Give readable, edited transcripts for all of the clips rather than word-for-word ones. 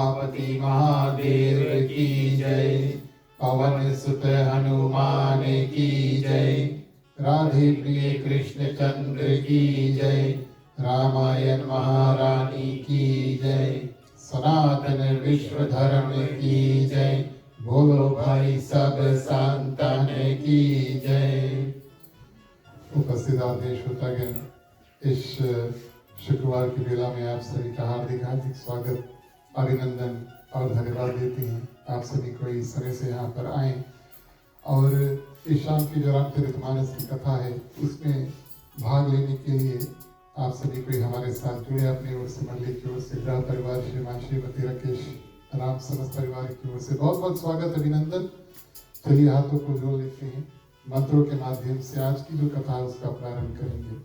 उमापति महादेव की जय। पवन सुत हनुमान की जय। राधे प्रिय कृष्ण चंद्र की जय। रामायण महारानी की जय। सनातन विश्व धर्म की जय। बोलो भाई सब संतन की जय। उपस्थित आदेश श्रोतागण, इस शुक्रवार की बेला में आप सभी का हार्दिक हार्दिक स्वागत, अभिनंदन और धन्यवाद देते हैं। आप सभी को इस समय से यहाँ पर आए और इस शाम की जो रामचरितमानस की कथा है उसमें भाग लेने के लिए आप सभी को हमारे साथ जुड़े। अपनी ओर से मंडली की ओर से ग्रह परिवार श्रीमान श्रीमती राकेश राम समस्त परिवार की ओर से बहुत बहुत स्वागत, अभिनंदन। चलिए हाथों को जोड़ लेते हैं, मंत्रों के माध्यम से आज की जो कथा है उसका प्रारंभ करेंगे।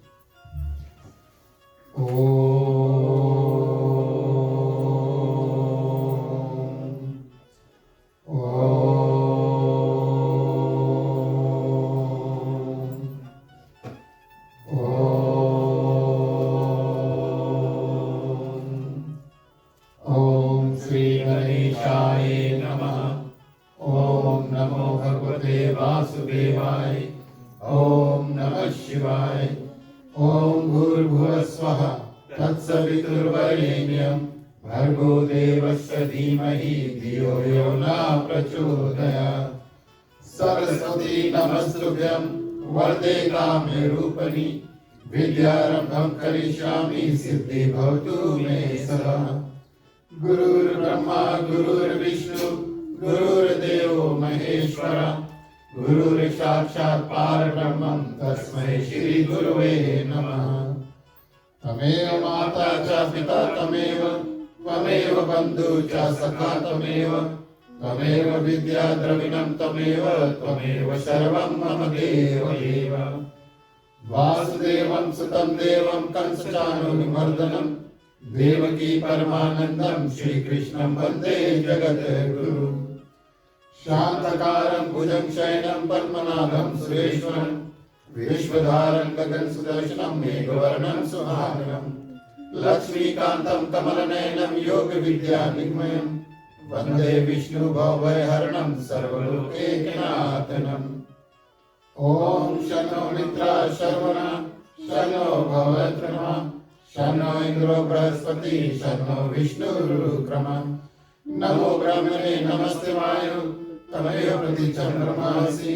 ओम श्री गणेशाय नमः। ओम नमो भगवते वासुदेवाय। ओम नमः शिवाय। ओम भूर्भुवः स्वः तत्सवितुर्वरेण्यं भर्गो देवस्य धीमहि धियो यो न प्रचोदयात्। सरस्वती नमस्तुभ्यं वरदे कामरूपिणि विद्यारम्भं करिष्यामि सिद्धि भवतु मे सदा। गुरुर्ब्रह्मा गुरुर्विष्णु गुरुर्देवो महेश्वर गुरुर्साक्षात् परब्रह्मं तस्मै श्री गुरुवे नमः। तमेव माता च पिता तमेव त्वमेव बन्धु च सखा त्वमेव विद्या द्रविणं त्वमेव सर्वं मम देव एव। वासुदेवं सुतं देवं कंसचाणूरमर्दनं देवकी परमानन्दं श्रीकृष्णं वन्दे जगद्गुरुं। शान्तकारं भुजं शयनं पद्मनाभं सुरेश्वरं विश्वधारं गगनसुदर्शनं मेघवर्णं सुहागनं लक्ष्मीकान्तं कमलनयनं योगविद्यानिर्मयं वन्दे विष्णुभवभयहरणं सर्वलोकैकनाथनं। ॐ शन्नो मित्रः शर्वणा शन्नो भवत्रमा शन्नो इन्द्रो बृहस्पति शन्नो विष्णुरुक्रमः। नमो ब्रह्मणे नमस्ते वायु तमेव प्रतीचं ब्रह्मासि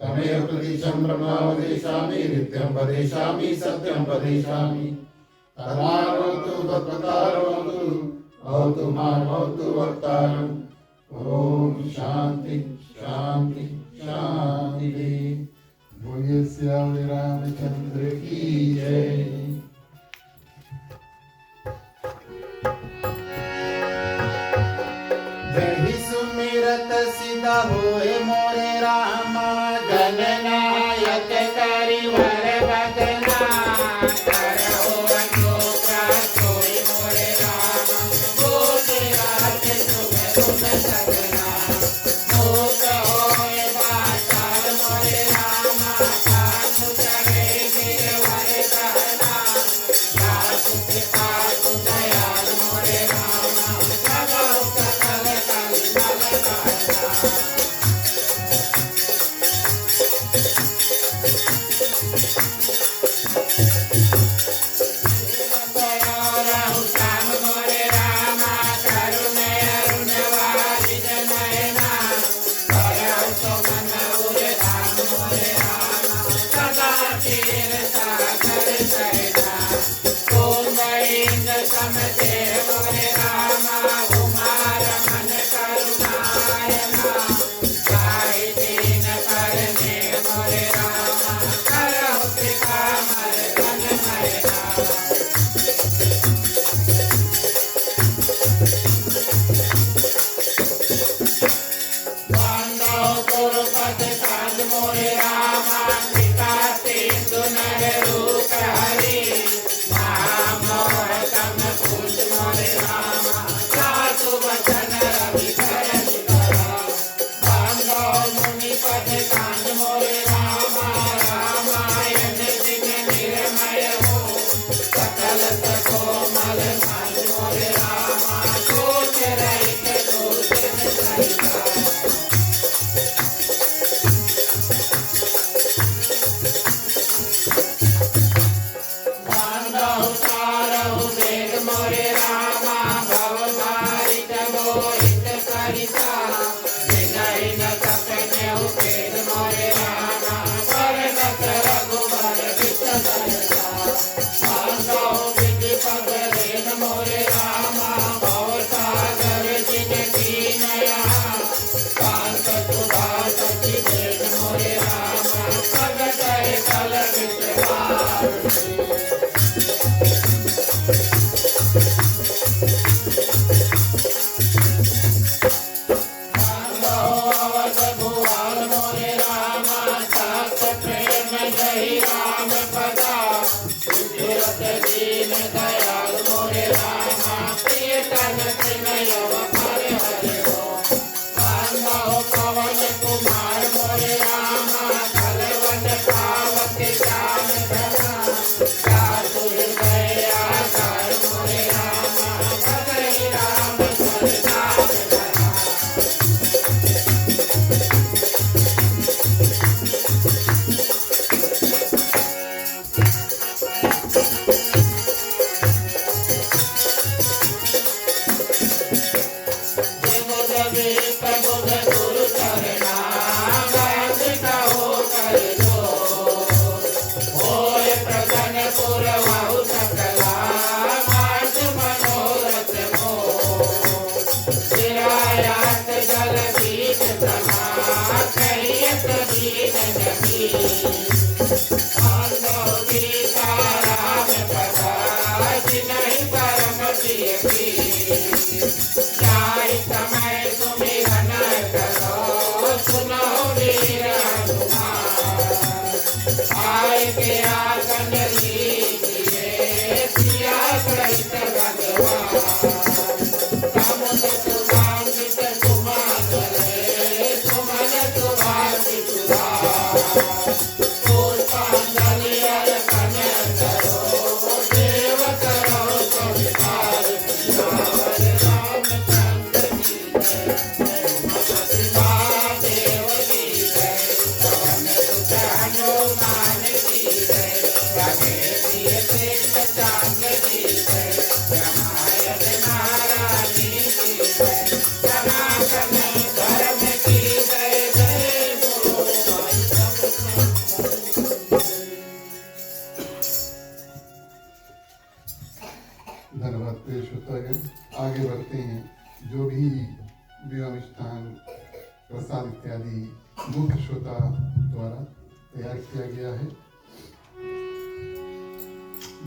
तमेव प्रतीचं ब्रह्मा वदिष्यामि नित्यं वदिष्यामि सत्यं वदिष्यामि। तदारभतु तत्पदारभतु भवतु मां भवतु वक्तारम्। ॐ शान्ति शान्ति शान्ति। बोलिए श्याम रामचंद्र की जय। जहि सुमिरत सिद्ध होए मोरे रामा गणनायक करिवर बदना करहो अनुग्रह सोई मोरे रामा गोद राज तुम सगना मोक होए बाचार मोरे रामा कानु करे गिरवर कहना दासु पिता तु दयाल मोरे रामा भगव सकल कल धन्यवाद प्रिय श्रोतागण। आगे बढ़ते हैं। जो भी विवाह मिष्ठान प्रसाद इत्यादि मुख्य श्रोता द्वारा तैयार किया गया है,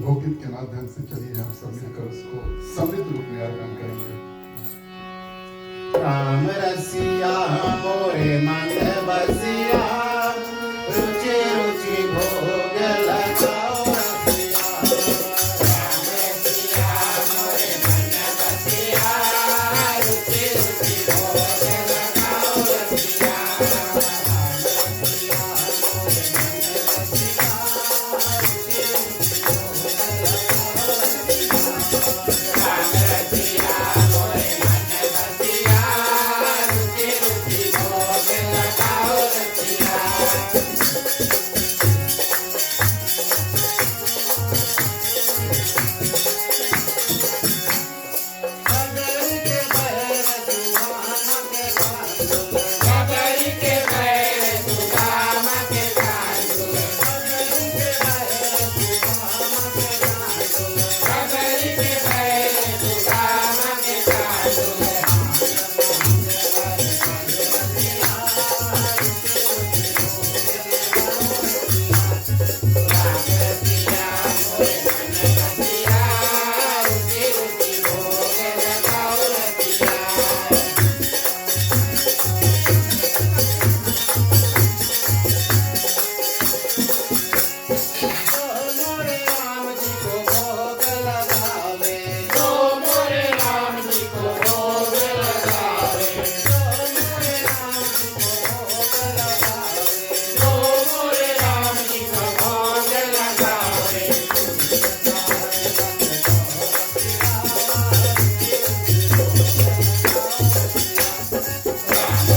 भोगित के माध्यम से चलिए हम सब मिलकर उसको समृद्ध रूप में अर्पण करेंगे। राम रसिया मोरे मन बसिया, रुचि रुचि भोग लगाओ रसिया। राम रसिया मोरे मन बसिया, रुचि रुचि भोग लगाओ रसिया। राम रसिया मोरे मन बसिया, रुचि रुचि भोग लगाओ रसिया। राम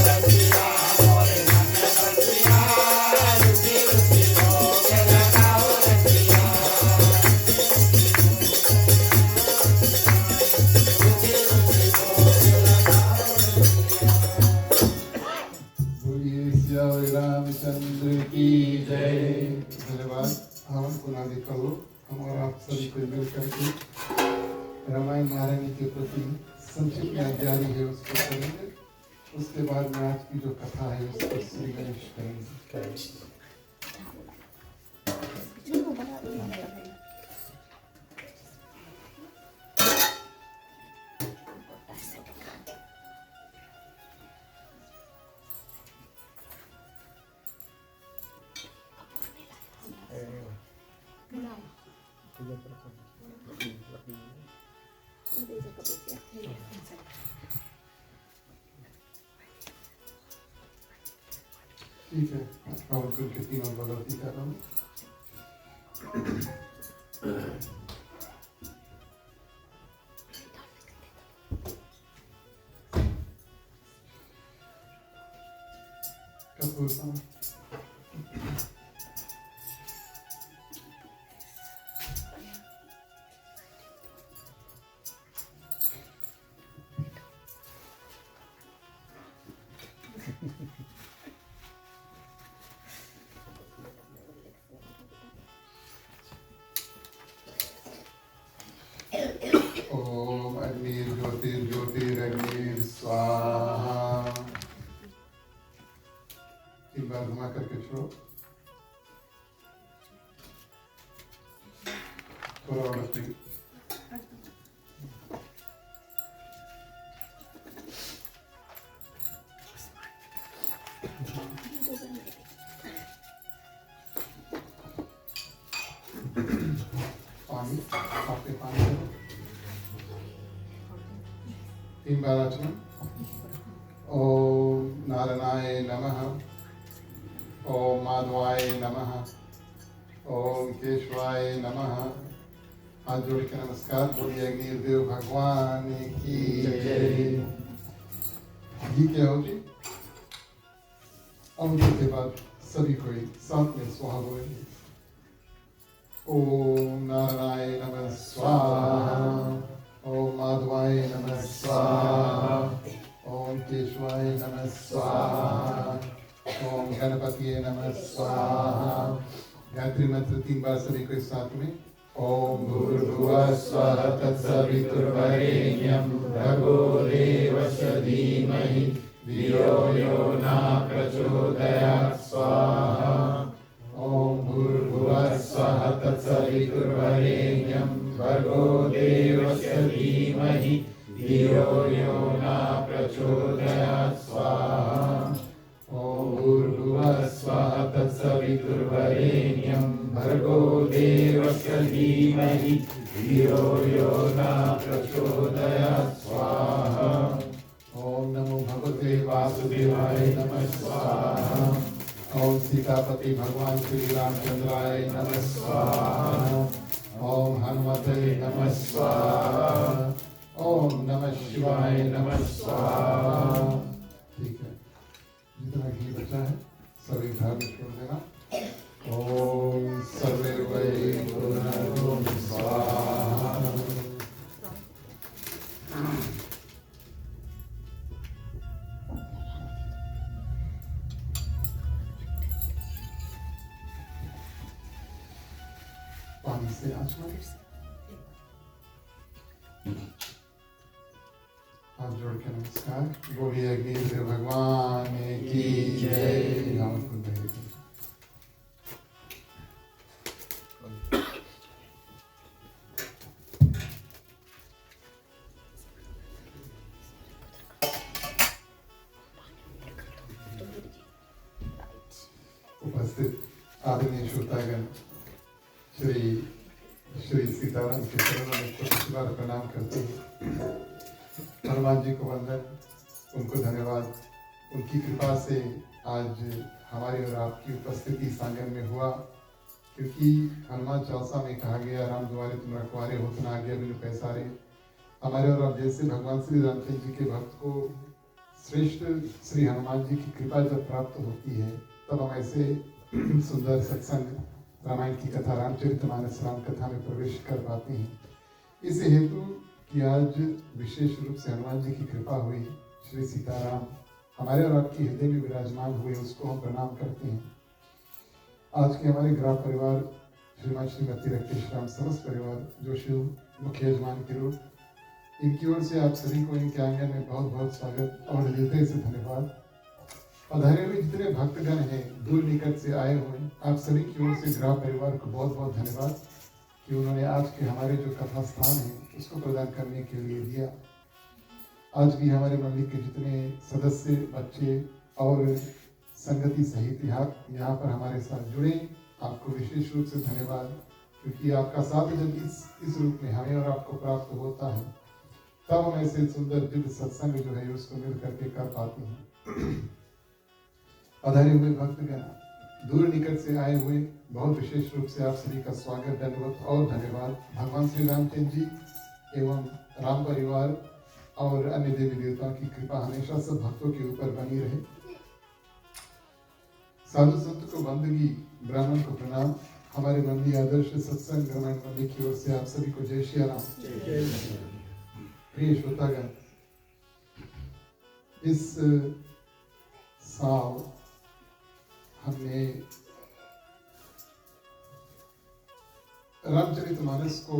रसिया मोरे मन बसिया, रुचि रुचि भोग लगाओ रसिया। बोलिए सियावर रामचंद्र की जय। धन्यवाद। हवन पुनादि करो हम और आप सभी को मिल करके रामायण नारायणी के प्रति संक्षिप्त जानकारी है उसको करेंगे। उसके बाद में आज की जो कथा है उसको श्री गणेश करेंगे। ठीक है, और कुल के तीनों भगवती का नाम कपूर साहब। ओम अग्निर्ज्योतिर्ज्योतिरग्निर् स्वाहा। एक बार घुमा करके छोड़ो, थोड़ा और रखिए। पानी आपके पानी करो। 3 बार आचमन। ओम नारायणाय नमः, ओम माधवाय नमः, ओम केशवाय नमः। हाथ जोड़ के नमस्कार। बोलिए अग्निदेव भगवान की जय। घी के हो जी अमृत के बाद सभी कोई साथ में स्वाहा बोलेंगे। ओम नारायण नमः स्वाहा, ओम माधवाय नमः स्वाहा, ओम केशवाय नमः स्वाहा, ओम गणपतिये नमः स्वाहा। गायत्री मंत्र 3 बार सभी को साथ में। ओम भूर्भुवः स्वः तत्सवितुर्वरेण्यं भर्गो देवस्य धीमहि धियो यो न प्रचोदयात् स्वाहा। ओम भूर्भुवः स्वः तत्सवितुर्वरेण्यं भर्गो देवस्य धीमहि धियो यो न प्रचोदयात् स्वाहा। ओम भूर्भुवः स्वः तत्सवितुर्वरेण्यं भर्गो देवस्य धीमहि धियो यो न प्रचोदयात् स्वाहा। ओम नमो भगवते वासुदेवाय नमः स्वाहा। ओम सीतापति भगवान श्री रामचंद्राय नमः स्वाहा। ओम हनुमते नमः स्वाहा। ओम नमः शिवाय नमः स्वाहा। ठीक है, जितना घी बचा है सभी घर में छोड़ देना। ओम सर्वे वै पूर्णं स्वाहा। पानी से आचमन हाथ जोड़ के नमस्कार। बोलिए अग्निदेव भगवान की जय। उपस्थित आदरणीय श्रोतागण, श्री सीताराम के चरणों में कुछ बार प्रणाम करते हैं। हनुमान जी को वंदन, उनको धन्यवाद। उनकी कृपा से आज हमारी और आपकी उपस्थिति इस आंगन में हुआ, क्योंकि हनुमान चालीसा में कहा गया, राम द्वारे तुम रखवारे हो तो आज्ञा बिनु पैसारे। हमारे और आप जैसे भगवान श्री रामचंद्र जी के भक्त को श्रेष्ठ श्री हनुमान जी की कृपा जब प्राप्त होती है, तब हम ऐसे सुंदर सत्संग, रामायण की कथा, रामचरितमानस राम कथा में प्रवेश कर पाते हैं। इस हेतु कि आज विशेष रूप से हनुमान जी की कृपा हुई, श्री सीताराम हमारे और आपके हृदय में विराजमान हुए, उसको हम प्रणाम करते हैं। आज के हमारे ग्राम परिवार श्रीमान श्रीमती राकेश राम समस्त परिवार जो शिव मुख्य यजमान के रूप, इनकी ओर से आप सभी को इनके आंगन में बहुत बहुत स्वागत और हृदय से धन्यवाद। पधारे हुए जितने भक्तगण हैं, दूर निकट से आए हुए, आप सभी की ओर से ग्राम परिवार को बहुत बहुत धन्यवाद कि उन्होंने आज के हमारे जो कथा स्थान है उसको प्रदान करने के लिए दिया। आज भी हमारे मंदिर के जितने सदस्य, बच्चे और संगति सहित यहाँ पर हमारे साथ जुड़े, आपको विशेष रूप से धन्यवाद, क्योंकि आपका साथ जब इस रूप में हमें और आपको प्राप्त होता है, तब हम ऐसे सुंदर दिव्य सत्संग जो है उसको मिल करके कर पाते हैं। पधारे हुए भक्तगण, दूर निकट से आए हुए, बहुत विशेष रूप से आप सभी का स्वागत, दंडवत और धन्यवाद। भगवान श्री रामचंद्र जी एवं राम परिवार और अन्य देवी देवताओं की कृपा हमेशा सब भक्तों के ऊपर बनी रहे। साधु संत को बंदगी, ब्राह्मण को प्रणाम। हमारे मंदिर आदर्श सत्संग रामायण मंदिर की ओर से आप सभी को जय श्री राम। प्रिय श्रोतागण, इस साल हमने रामचरितमानस को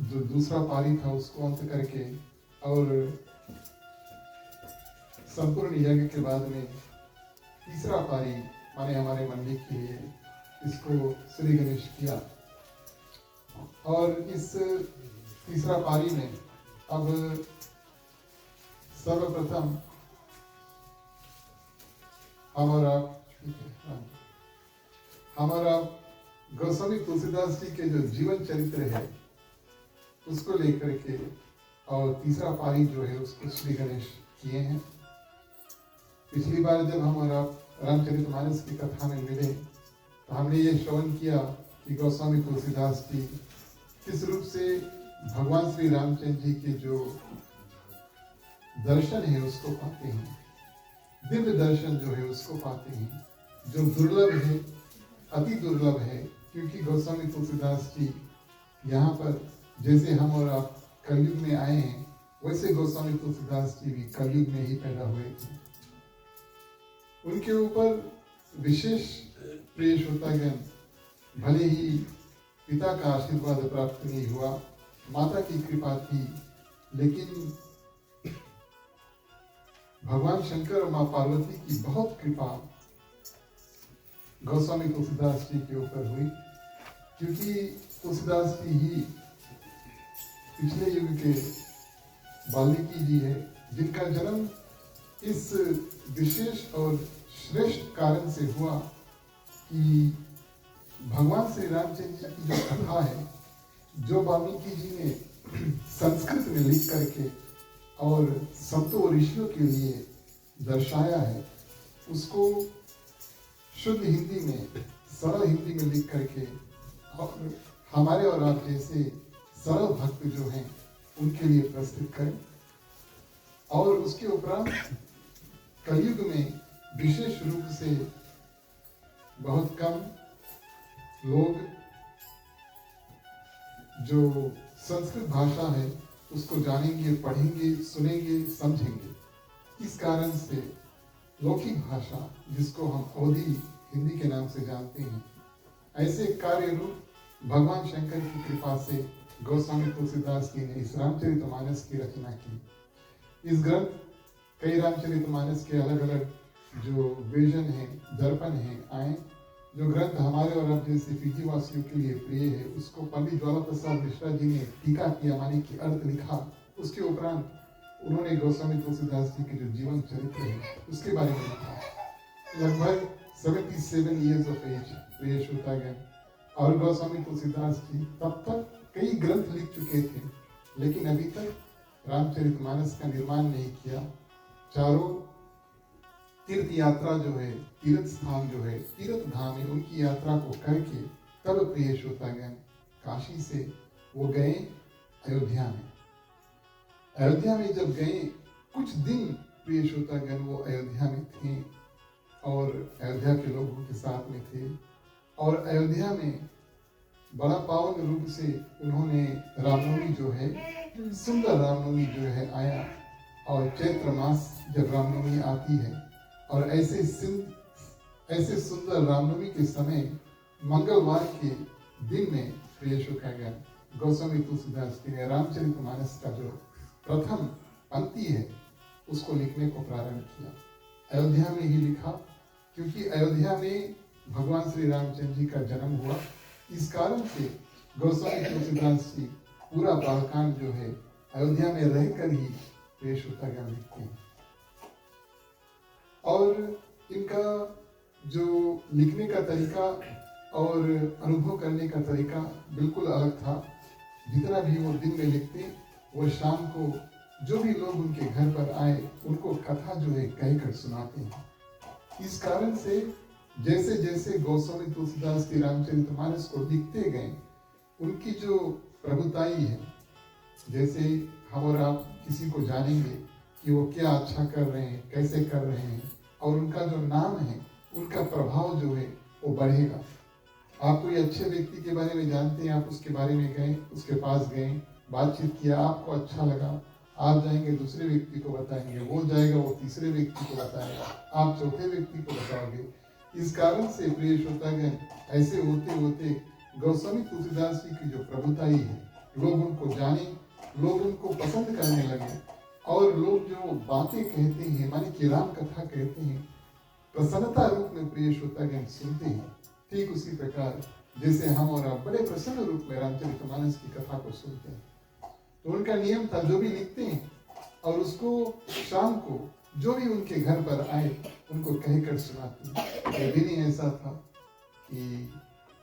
जो दूसरा पारी था उसको अंत करके और संपूर्ण यज्ञ के बाद में तीसरा पारी माने हमारे मंदिर के लिए इसको श्री गणेश किया। और इस तीसरा पारी में अब सर्वप्रथम हमारा गोस्वामी तुलसीदास जी के जो जीवन चरित्र है उसको लेकर के और तीसरा पारी जो है उसको श्री गणेश किए हैं। पिछली बार जब हम रामचरितमानस की कथा में मिले तो हमने ये श्रवण किया कि गोस्वामी तुलसीदास जी किस रूप से भगवान श्री रामचंद्र जी के जो दर्शन है उसको पाते हैं, दिव्य दर्शन जो है उसको पाते हैं, जो दुर्लभ है, अति दुर्लभ है। क्योंकि गोस्वामी तुलसीदास जी यहाँ पर जैसे हम और आप कलयुग में आए हैं, वैसे गोस्वामी तुलसीदास जी भी कलयुग में ही पैदा हुए थे। उनके ऊपर विशेष प्रिय श्रोतागण, भले ही पिता का आशीर्वाद प्राप्त नहीं हुआ, माता की कृपा थी, लेकिन भगवान शंकर और माँ पार्वती की बहुत कृपा गोस्वामी तुलसीदास जी के ऊपर हुई। क्योंकि तुलसीदास जी ही पिछले युग के वाल्मीकि जी है, जिनका जन्म इस विशेष और श्रेष्ठ कारण से हुआ कि भगवान श्री रामचंद्र जी की जो कथा है, जो वाल्मीकि जी ने संस्कृत में लिख करके और संतों और ऋषियों के लिए दर्शाया है, उसको शुद्ध हिंदी में, सरल हिंदी में लिख करके और हमारे और आप जैसे सरल भक्त जो हैं उनके लिए प्रस्तुत करें। और उसके उपरांत कलयुग में विशेष रूप से बहुत कम लोग जो संस्कृत भाषा है उसको जानेंगे, पढ़ेंगे, सुनेंगे, समझेंगे। इस कारण से लौकिक भाषा, जिसको हम अवधी हिंदी के नाम से जानते हैं, ऐसे कार्य रूप भगवान शंकर की कृपा से गोस्वामी तुलसीदास जी ने इस रामचरितमानस की रचना की। इस ग्रंथ कई रामचरितमानस के अलग अलग जो वर्जन हैं, दर्पण हैं आए, जो ग्रंथ हमारे और आप जैसे फीजी वासियों के लिए प्रिय है, उसको पंडित ज्वाला प्रसाद मिश्रा जी ने टीका किया, माने कि अर्थ लिखा। उसके उपरांत उन्होंने गोस्वामी तुलसीदास जी के जो जीवन चरित्र है उसके बारे में लिखा। लगभग 77 years of age प्रिय श्रोतागण, और गोस्वामी तुलसीदास जी तब तक कई ग्रंथ लिख चुके थे, लेकिन अभी तक रामचरितमानस का निर्माण नहीं किया। चारों तीर्थ यात्रा जो है, तीर्थ स्थान जो है, तीर्थ धाम है, उनकी यात्रा को करके तब प्रिय श्रोतागण काशी से वो गए अयोध्या में। अयोध्या में जब गए, कुछ दिन प्रिय श्रोतागण वो अयोध्या में थे और अयोध्या के लोगों के साथ में थे, और अयोध्या में बड़ा पावन रूप से उन्होंने रामनवमी जो है, सुंदर रामनवमी जो है आया। और चैत्र मास जब रामनवमी आती है, और ऐसे सुंदर रामनवमी के समय मंगलवार के दिन में प्रिय श्रोतागण गोस्वामी तुलसीदास जी ने रामचरितमानस का जो प्रथम पंक्ति है उसको लिखने को प्रारंभ किया। अयोध्या में ही लिखा, क्योंकि अयोध्या में भगवान श्री रामचंद्र जी का जन्म हुआ। इस कारण से गोस्वामी तुलसीदास जी पूरा बालकांड जो है अयोध्या में रहकर ही पेश होता गया लिखते हैं। और इनका जो लिखने का तरीका और अनुभव करने का तरीका बिल्कुल अलग था। जितना भी वो दिन में लिखते, वो शाम को जो भी लोग उनके घर पर आए उनको कथा जो है कहकर सुनाते हैं। इस कारण से जैसे जैसे गोस्वामी तुलसीदास की रामचरितमानस को लिखते गए, उनकी जो प्रभुताई है, जैसे हम और आप किसी को जानेंगे कि वो क्या अच्छा कर रहे हैं, कैसे कर रहे हैं, और उनका जो नाम है, उनका प्रभाव जो है वो बढ़ेगा। आप कोई अच्छे व्यक्ति के बारे में जानते हैं, आप उसके बारे में गए, उसके पास गए, बातचीत किया, आपको अच्छा लगा, आप जाएंगे दूसरे व्यक्ति को बताएंगे, वो जाएगा वो तीसरे व्यक्ति को बताएगा, आप चौथे व्यक्ति को बताओगे। इस कारण से प्रिय श्रोतागण, ऐसे होते होते गोस्वामी तुलसीदास जी की जो प्रभुताई है, लोग उनको जाने, लोग उनको पसंद करने लगे, और लोग जो बातें कहते हैं, माने कि राम कथा कहते हैं, प्रसन्नता रूप में प्रिय श्रोतागण सुनते हैं। ठीक उसी प्रकार जैसे हम और आप बड़े प्रसन्न रूप में रामचरितमानस की कथा को सुनते हैं। तो उनका नियम था, जो भी लिखते हैं और उसको शाम को जो भी उनके घर पर आए उनको कहकर सुनाते हैं। एक दिन ही ऐसा था कि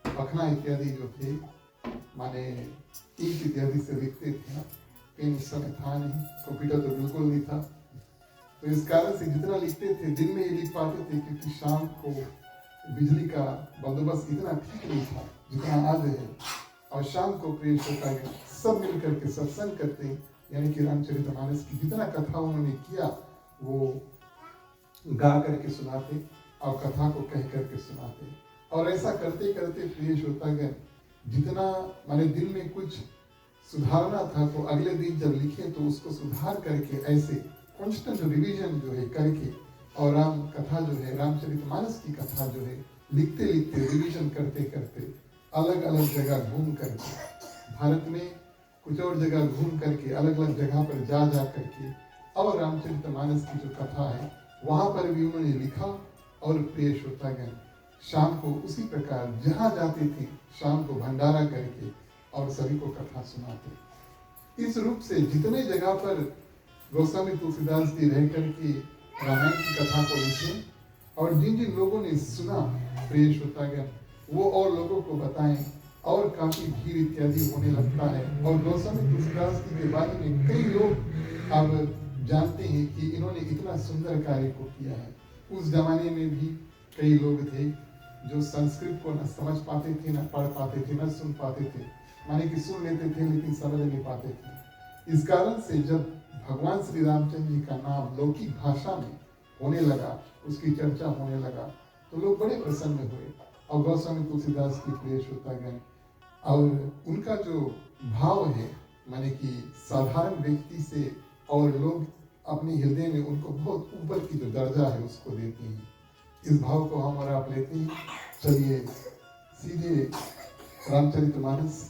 पखना इत्यादि जो थे, माने ईंट इत्यादि से लिखते थे, पेन उस समय था नहीं, कंप्यूटर तो बिल्कुल नहीं था। तो इस कारण से जितना लिखते थे दिन में ही लिख पाते थे, क्योंकि शाम को बिजली का बंदोबस्त इतना ठीक नहीं था जितना आज है। और शाम को प्रिय श्रोतागण सब मिलकर के सत्संग करते, यानी कि रामचरितमानस की जितना कथा उन्होंने किया वो गा करके सुनाते और कथा को कह करके सुनाते। और ऐसा करते करते प्रिय श्रोतागण जितना माने दिल में कुछ सुधारना था तो अगले दिन जब लिखे तो उसको सुधार करके ऐसे कॉन्स्टेंट रिवीजन जो है करके और राम कथा जो है रामचरितमानस की कथा जो है लिखते लिखते रिवीजन करते करते अलग अलग जगह घूम करके भारत में कुछ और जगह घूम करके अलग अलग जगह पर जा करके और रामचरितमानस की जो कथा है वहां पर भी उन्होंने लिखा। और प्रिय श्रोतागण शाम को उसी प्रकार जहाँ जाते थे शाम को भंडारा करके और सभी को कथा सुनाते। इस रूप से जितने जगह पर गोस्वामी तुलसीदास जी रह करके रामायण की कथा को लिखे और जिन जिन लोगों ने सुना प्रिय श्रोतागण वो और लोगों को बताएं और काफी भीड़ इत्यादि होने लगता है। और गोस्वामी तुलसीदास जी के बारे में कई लोग अब जानते हैं कि इन्होंने इतना सुंदर कार्य को किया है। उस जमाने में भी कई लोग थे जो संस्कृत को न समझ पाते थे, न पढ़ पाते थे, न सुन पाते थे, माने कि सुन लेते थे लेकिन समझ नहीं पाते थे। इस कारण से जब भगवान श्री रामचंद्र जी का नाम लौकिक भाषा में होने लगा, उसकी चर्चा होने लगा तो लोग बड़े प्रसन्न हुए। और गोस्वामी तुलसीदास की प्रिय श्रोतागण और उनका जो भाव है माने कि साधारण व्यक्ति से और लोग अपने हृदय में उनको बहुत ऊपर की जो दर्जा है उसको देते हैं। इस भाव को हम और आप लेते हैं। चलिए सीधे रामचरितमानस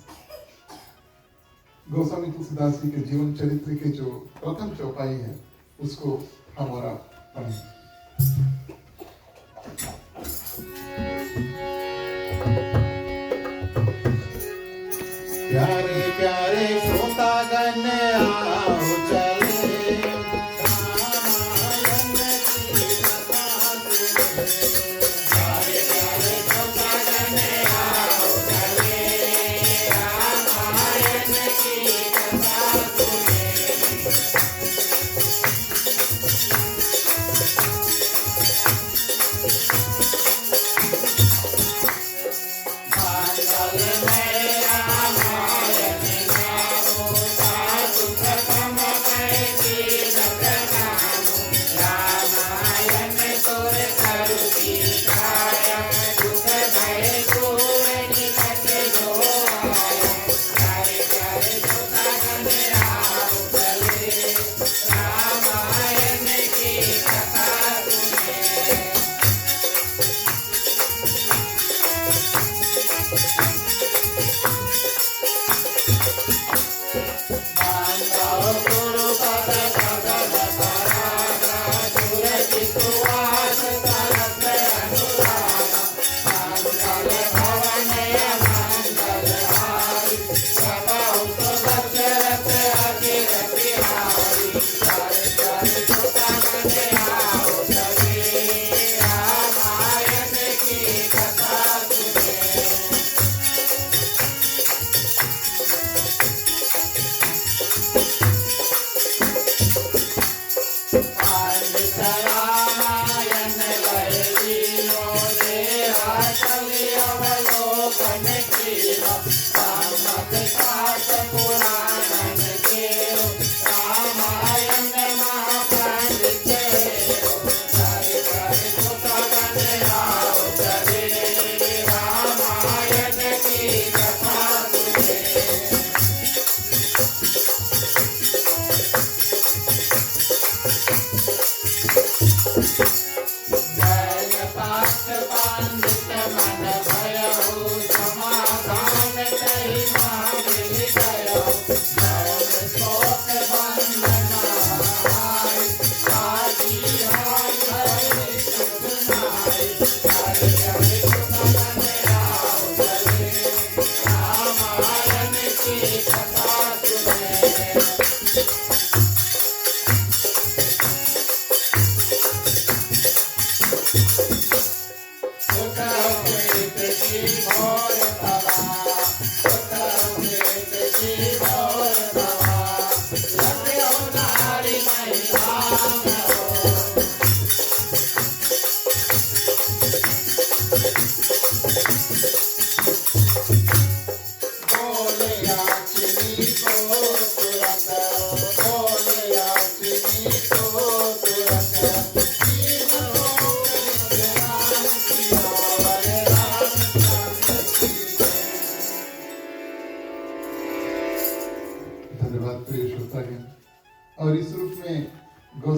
गोस्वामी तुलसीदास जी के जीवन चरित्र के जो प्रथम चौपाई है उसको हम और आप पढ़ें। प्यारे प्यारे श्रोतागण आओ चले रामायण की कथा सुने। प्यारे प्यारे श्रोतागण आओ चले रामायण की कथा सुने।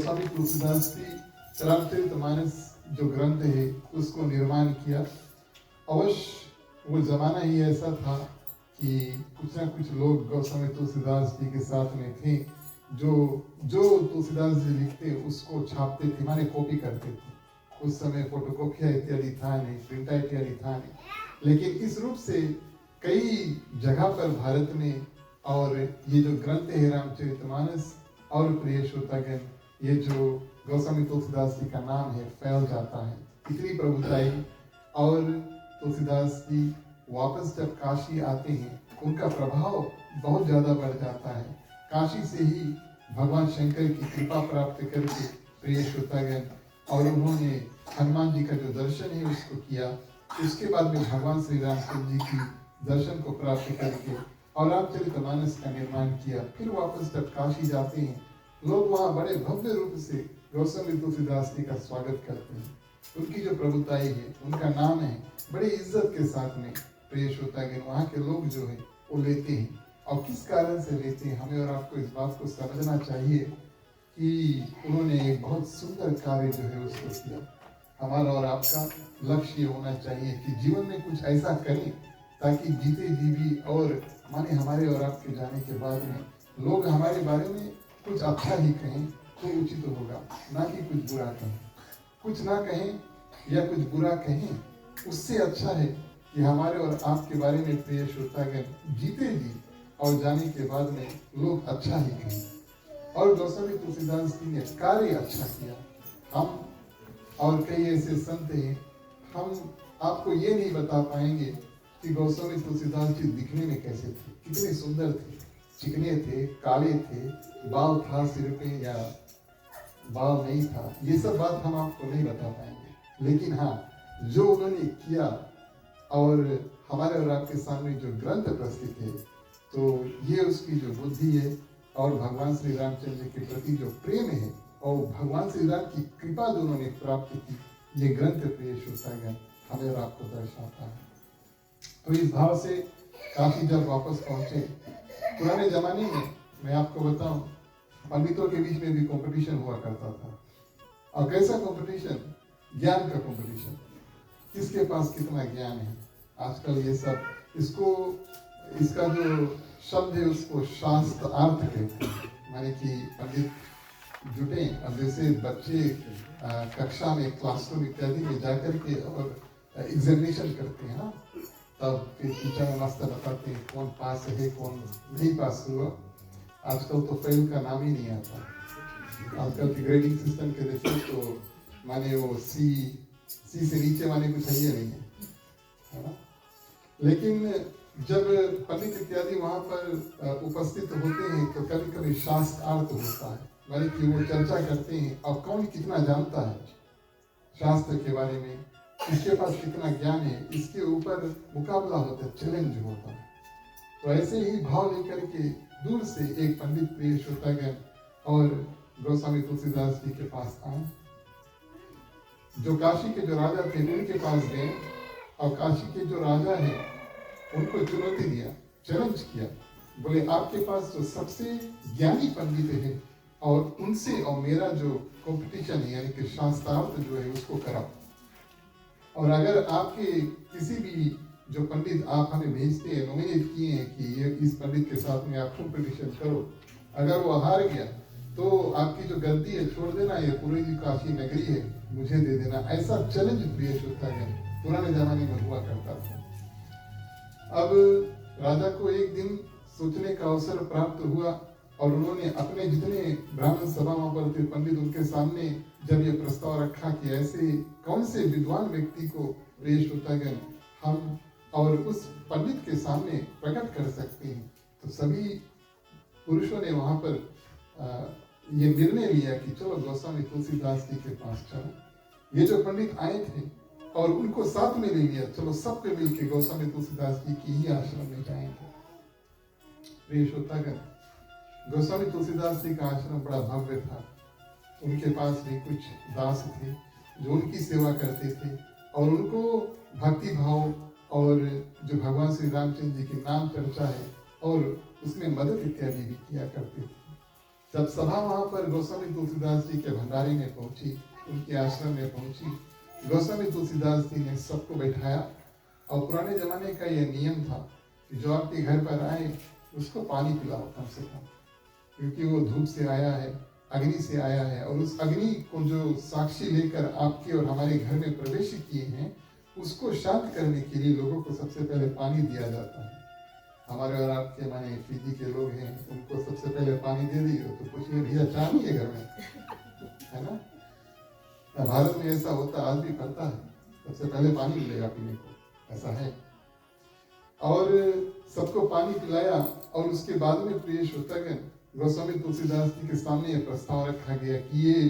गोस्वामी तुलसीदास जी रामचरितमानस जो ग्रंथ है उसको निर्माण किया। अवश्य वो जमाना ही ऐसा था कि कुछ ना कुछ लोग गोस्वामी तुलसीदास जी के साथ में थे जो जो तुलसीदास जी लिखते उसको छापते थे, माने कॉपी करते थे। उस समय फोटोकॉपिया इत्यादि था नहीं, प्रिंटर इत्यादि था नहीं, लेकिन इस रूप से कई जगह पर भारत में और ये जो ग्रंथ है रामचरितमानस और प्रिय श्रोतागण, ये जो गोस्वामी तुलसीदास जी का नाम है फैल जाता है। इतनी प्रभुताई। और तुलसीदास जी वापस जब काशी आते हैं उनका प्रभाव बहुत ज्यादा बढ़ जाता है। काशी से ही भगवान शंकर की कृपा प्राप्त करके प्रिय श्रोतागण, और उन्होंने हनुमान जी का जो दर्शन है उसको किया। उसके बाद में भगवान श्री रामचंद्र जी की दर्शन को प्राप्त करके और रामचरितमानस का निर्माण किया। फिर वापस जब काशी जाते हैं लोग वहाँ बड़े भव्य रूप से गोस्वामी तुलसीदास जी का स्वागत करते हैं। उनकी जो प्रभुताई है, उनका नाम है, बड़ी इज्जत के साथ में प्रिय श्रोतागण वहाँ के लोग जो है वो लेते हैं। और किस कारण से लेते हैं, हमें और आपको इस बात को समझना चाहिए कि उन्होंने एक बहुत सुंदर कार्य जो है उसको किया। हमारा और आपका लक्ष्य होना चाहिए कि जीवन में कुछ ऐसा करें ताकि जीते जी भी और माने हमारे और आपके जाने के बाद में लोग हमारे बारे में कुछ अच्छा ही कहें तो उचित होगा, ना कि कुछ बुरा कहें। कुछ ना कहें या कुछ बुरा कहें, उससे अच्छा है कि हमारे और आपके बारे में प्रिय श्रोतागण जीते जी और जाने के बाद में लोग अच्छा ही कहें। और गोस्वामी तुलसीदास जी ने कार्य अच्छा किया। हम और कई ऐसे संत हैं, हम आपको ये नहीं बता पाएंगे कि गोस्वामी तुलसीदास जी दिखने में कैसे थे, कितने सुंदर थे, चिकने थे, काले थे, बाल था सिर पे या बाल नहीं था, ये सब बात हम आपको नहीं बता पाएंगे। लेकिन हाँ, जो उन्होंने किया और हमारे और आपके सामने जो ग्रंथ प्रस्तुत है, तो ये उसकी जो बुद्धि है और भगवान श्री रामचंद्र के प्रति जो प्रेम है और भगवान श्री राम की कृपा जो उन्होंने प्राप्त की, ये ग्रंथ प्रिय श्रोतागण हमें और आपको दर्शाता है। तो इस भाव से काफी जब वापस पहुंचे, पुराने जमाने में मैं आपको बताऊं, पंडितों के बीच में भी कंपटीशन हुआ करता था। और कैसा कंपटीशन? ज्ञान का कंपटीशन, किसके पास कितना ज्ञान है। आजकल ये सब इसका जो शब्द है उसको शास्त्र अर्थ कहते हैं, माने कि पंडित जुटे। अब जैसे बच्चे कक्षा में क्लासरूम इत्यादि में जाकर के और एग्जामिनेशन करते हैं ना, तब फिर टीचर मास्टर बताते हैं कौन पास है कौन नहीं पास हुआ। आजकल तो फेल का नाम ही नहीं आता। आजकल की ग्रेडिंग सिस्टम के देखें तो माने वो सी से नीचे माने कुछ है नहीं है ना। लेकिन जब पंडित इत्यादि वहाँ पर उपस्थित होते हैं तो कभी कभी शास्त्र अर्थ होता है, माने कि वो चर्चा करते हैं और कौन कितना जानता है शास्त्र के बारे में, इसके पास कितना ज्ञान है, इसके ऊपर मुकाबला होता है, चैलेंज होता है। तो ऐसे ही भाव लेकर के दूर से एक पंडित प्रिय श्रोतागण और गोस्वामी तुलसीदास जी के पास आए। जो काशी के जो राजा थे उनके पास गए और काशी के जो राजा है उनको चुनौती दिया, चैलेंज किया। बोले आपके पास जो सबसे ज्ञानी पंडित है और उनसे और मेरा जो कंपटीशन है, यानी कि शास्त्रार्थ जो है उसको कराओ। और अगर आपके किसी भी जो पंडित आप हमें भेजते हैं, नॉमिनेट किए हैं कि ये इस पंडित के साथ में आप कंपटीशन करो, अगर वो हार गया तो आपकी जो गद्दी है छोड़ देना, ये पूरी जी काशी नगरी है मुझे दे देना। ऐसा चैलेंज प्रिय श्रोतागण पुराने जमाने में हुआ करता था। अब राजा को एक दिन सोचने का अवसर प्राप्त हुआ और उन्होंने अपने जितने ब्राह्मण सभा पर थे पंडित, उनके सामने जब ये प्रस्ताव रखा कि ऐसे कौन से विद्वान व्यक्ति को प्रिय श्रोतागण हम और उस पंडित के सामने प्रकट कर सकते हैं, तो सभी पुरुषों ने वहां पर ये निर्णय लिया कि चलो गोस्वामी तुलसीदास जी के पास चलो। ये जो पंडित आए थे और उनको साथ में ले लिया, चलो सबके मिलकर गोस्वामी तुलसीदास जी की ही आश्रम में जाएंगे। प्रिय श्रोतागण, गोस्वामी तुलसीदास जी का आश्रम बड़ा भव्य था। उनके पास भी कुछ दास थे जो उनकी सेवा करते थे और उनको भक्ति भाव और जो भगवान श्री रामचंद्र जी के नाम चर्चा है और उसमें मदद इत्यादि भी किया करते थे। जब सभा वहां पर गोस्वामी तुलसीदास जी के भंडारे में पहुंची, उनके आश्रम में पहुंची, गोस्वामी तुलसीदास जी ने सबको बैठाया और पुराने जमाने का यह नियम था कि जो आपके घर पर आए उसको पानी पिलाओ कम से कम, क्योंकि वो धूप से आया है, अग्नि से आया है, और उस अग्नि को जो साक्षी लेकर आपके और हमारे घर में प्रवेश किए हैं, उसको शांत करने के लिए लोगों को सबसे पहले पानी दिया जाता है। हमारे और आपके माने पीजी के लोग हैं, उनको सबसे पहले पानी दे दिए तो पूछिए भैया चाय नहीं है घर में, है ना? भारत में ऐसा होता, आज भी करता है, सबसे पहले पानी मिलेगा पीने को, ऐसा है। और सबको पानी पिलाया और उसके बाद में प्रिय श्रोतागण, गोस्वामी तुलसीदास जी के सामने यह प्रस्ताव रखा गया कि ये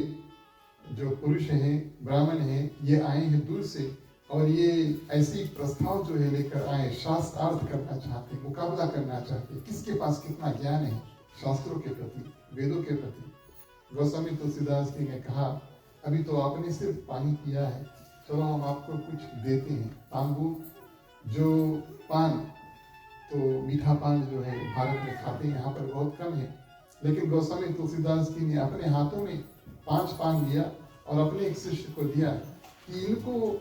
जो पुरुष हैं, ब्राह्मण हैं, ये आए हैं दूर से और ये ऐसी प्रस्ताव जो है लेकर आए, शास्त्रार्थ करना चाहते, मुकाबला करना चाहते, किसके पास कितना ज्ञान है शास्त्रों के प्रति, वेदों के प्रति। गोस्वामी तुलसीदास जी ने कहा, अभी तो आपने सिर्फ पानी पिया है, चलो हम आपको कुछ देते हैं, तांबू जो पान, तो मीठा पान जो है भारत में खाते हैं, यहाँ पर बहुत कम है, लेकिन गोस्वामी तुलसीदास जी ने अपने हाथों में 5 पान लिया और अपने एक शिष्य को दिया कि इनको,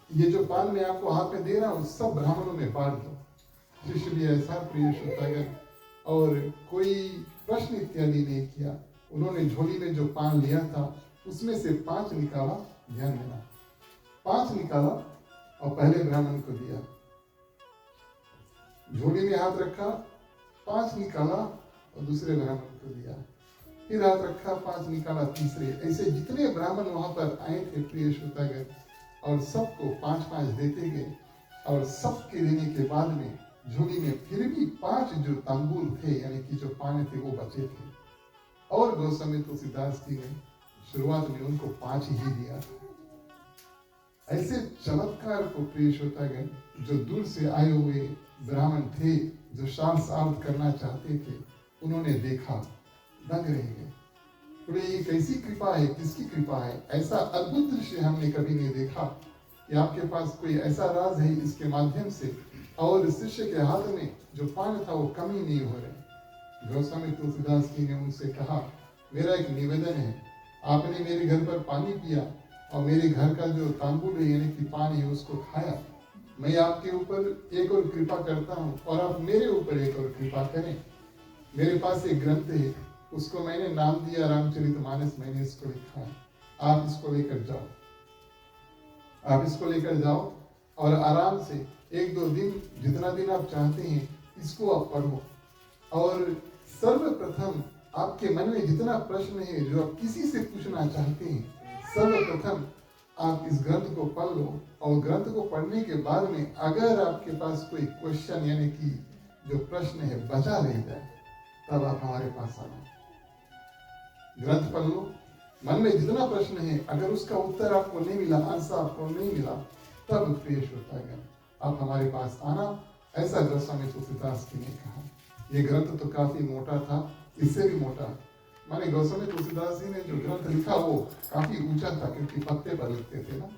ये जो पान मैं आपको हाथ में दे रहा हूँ, सब ब्राह्मणों में बांट दो। शिष्य भी ऐसा प्रिय श्रोतागण, और कोई प्रश्न इत्यादि नहीं किया, उन्होंने झोली में जो पान लिया था उसमें से 5 निकाला, ध्यान देना, 5 निकाला और पहले ब्राह्मण को दिया, झोली में हाथ रखा, 5 निकाला और दूसरे ब्राह्मण को दिया, फिर हाथ रखा, 5 निकाला तीसरे, ऐसे जितने ब्राह्मण वहां पर आए थे प्रिय श्रोतागण, और सबको 5-5 देते गए, और सबके देने के बाद में झोली में फिर भी 5 जो तांबूल थे, यानी कि जो पाने थे, वो बचे थे। और गोस्वामी तुलसीदास जी ने शुरुआत में उनको 5 ही दिया। ऐसे चमत्कार को प्रिय श्रोतागण, जो दूर से आए हुए ब्राह्मण थे, जो शास्त्रार्थ करना चाहते थे, उन्होंने देखा, दंग रह गए। बोले ये कैसी कृपा है, किसकी कृपा है? ऐसा अद्भुत दृश्य हमने कभी नहीं देखा कि आपके पास कोई ऐसा राज है, इसके माध्यम से, और शिष्य के हाथ में जो पान था वो कम ही नहीं हो रहे। गोस्वामी तुलसीदास जी ने उनसे कहा, मेरा एक निवेदन है, आपने मेरे घर पर पानी पिया और मेरे घर का जो तांबूल है, यानी कि पान है, उसको खाया, मैं आपके ऊपर एक और कृपा करता हूँ और आप मेरे ऊपर एक और कृपा करें। मेरे पास एक ग्रंथ है, उसको मैंने नाम दिया रामचरितमानस, मैंने इसको लिखा है, आप इसको लेकर जाओ, आप इसको लेकर जाओ और आराम से 1-2 दिन, जितना दिन आप चाहते हैं, इसको आप पढ़ो, और सर्वप्रथम आपके मन में जितना प्रश्न है, जो आप किसी से पूछना चाहते हैं, सर्वप्रथम आप इस ग्रंथ को पढ़ लो, और ग्रंथ को पढ़ने के बाद में अगर आपके पास कोई क्वेश्चन, यानी कि जो प्रश्न है, बचा रह जाए, तब आप हमारे पास आना। ग्रंथ पढ़ लो, मन में जितना प्रश्न है, अगर उसका उत्तर आपको नहीं मिला, आंसर आपको नहीं मिला, तब प्रिय श्रोतागण आप हमारे पास आना। ऐसा गोस्वामी तुलसीदास जी ने कहा। ये ग्रंथ तो काफी मोटा था, इससे भी मोटा, माने गोस्वामी तुलसीदास जी ने जो ग्रंथ लिखा वो काफी ऊंचा था, क्योंकि पत्ते पर लिखते थे ना,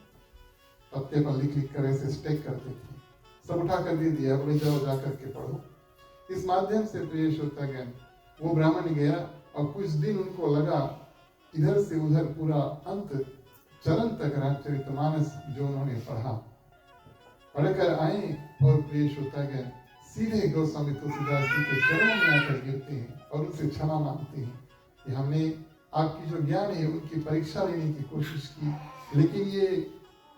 पत्ते पर लिख लिख कर ऐसे स्टेक करते थे, सब उठा कर दे दिया, बोले जाओ जा करके पढ़ो। इस माध्यम से प्रिय श्रोतागण, वो ब्राह्मण गया और कुछ दिन उनको लगा, इधर से उधर पूरा अंत चरण तक रामचरितमानस जो उन्होंने पढ़ा, पढ़कर आए और प्रिय श्रोतागण सीधे गोस्वामी तुलसीदास जी के चरणों में आकर गिरते हैं और उनसे क्षमा मांगते हैं कि हमने आपकी जो ज्ञान है उनकी परीक्षा लेने की कोशिश की, लेकिन ये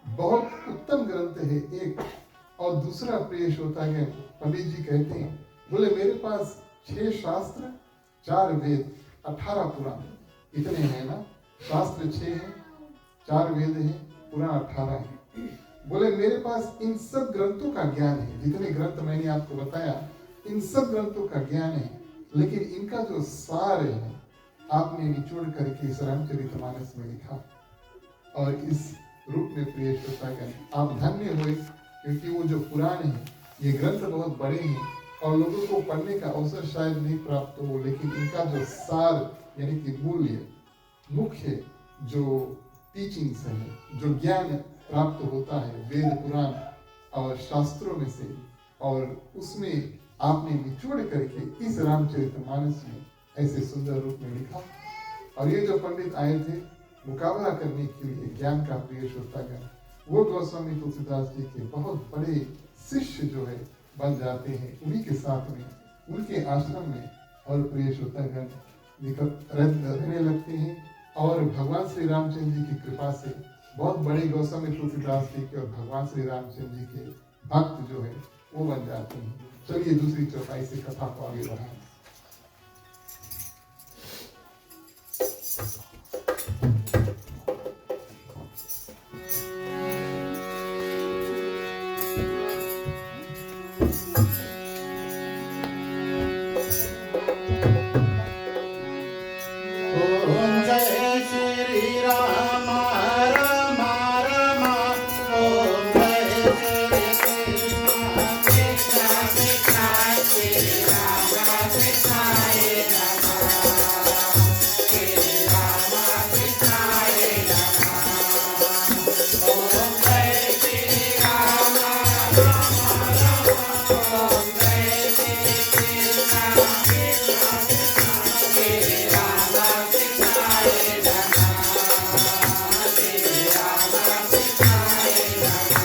बहुत उत्तम ग्रंथ है एक, और दूसरा प्रिय श्रोतागण, कबीर जी कहते हैं, बोले मेरे पास 6 शास्त्र, 4 वेद, 18 पुराण, इतने हैं ना, शास्त्र 6 हैं, 4 वेद हैं, पुराण 18 हैं। बोले मेरे पास इन सब ग्रंथों का ज्ञान है, जितने ग्रंथ मैंने आपको बताया, इन सब ग्रंथों का ज्ञान है, लेकिन इनका जो सार है आपने निचोड़ करके इस रामचरितमानस में लिखा, और इस रूप में प्रिय श्रोतागण आप धन्य हुए, क्योंकि वो जो पुराण है, ये ग्रंथ बहुत बड़े हैं और लोगों को पढ़ने का अवसर शायद नहीं प्राप्त हो, लेकिन इनका जो सार, यानी कि मूल्य, मुख्य जो टीचिंग्स है, जो ज्ञान प्राप्त होता है वेद, पुराण और शास्त्रों में से, और उसमें आपने निचोड़ करके इस रामचरितमानस में ऐसे सुंदर रूप में लिखा। और ये जो पंडित आए थे मुकाबला करने के लिए ज्ञान का प्रिय श्रोतागण, वो गोस्वामी तुलसीदास जी के बहुत बड़े शिष्य जो है बन जाते हैं उन्हीं के साथ में, उनके आश्रम में। और प्रिय श्रोतागण निकट रहने लगते हैं और भगवान श्री रामचंद्र जी की कृपा से बहुत बड़े गोस्वामी तुलसीदास जी के और भगवान श्री रामचंद्र जी के भक्त जो है वो बन जाते हैं। चलिए दूसरी चौपाई से कथा को आगे बढ़ाएं। ओम जय श्री राम राम राम। ओम जय श्री कृष्ण कृष्ण श्री राम कृष्णाय नमः। श्री राम कृष्णाय नमः। ओम जय श्री राम राम राम। ओम जय श्री कृष्ण कृष्ण श्री राम कृष्णाय नमः। श्री राम कृष्णाय नमः।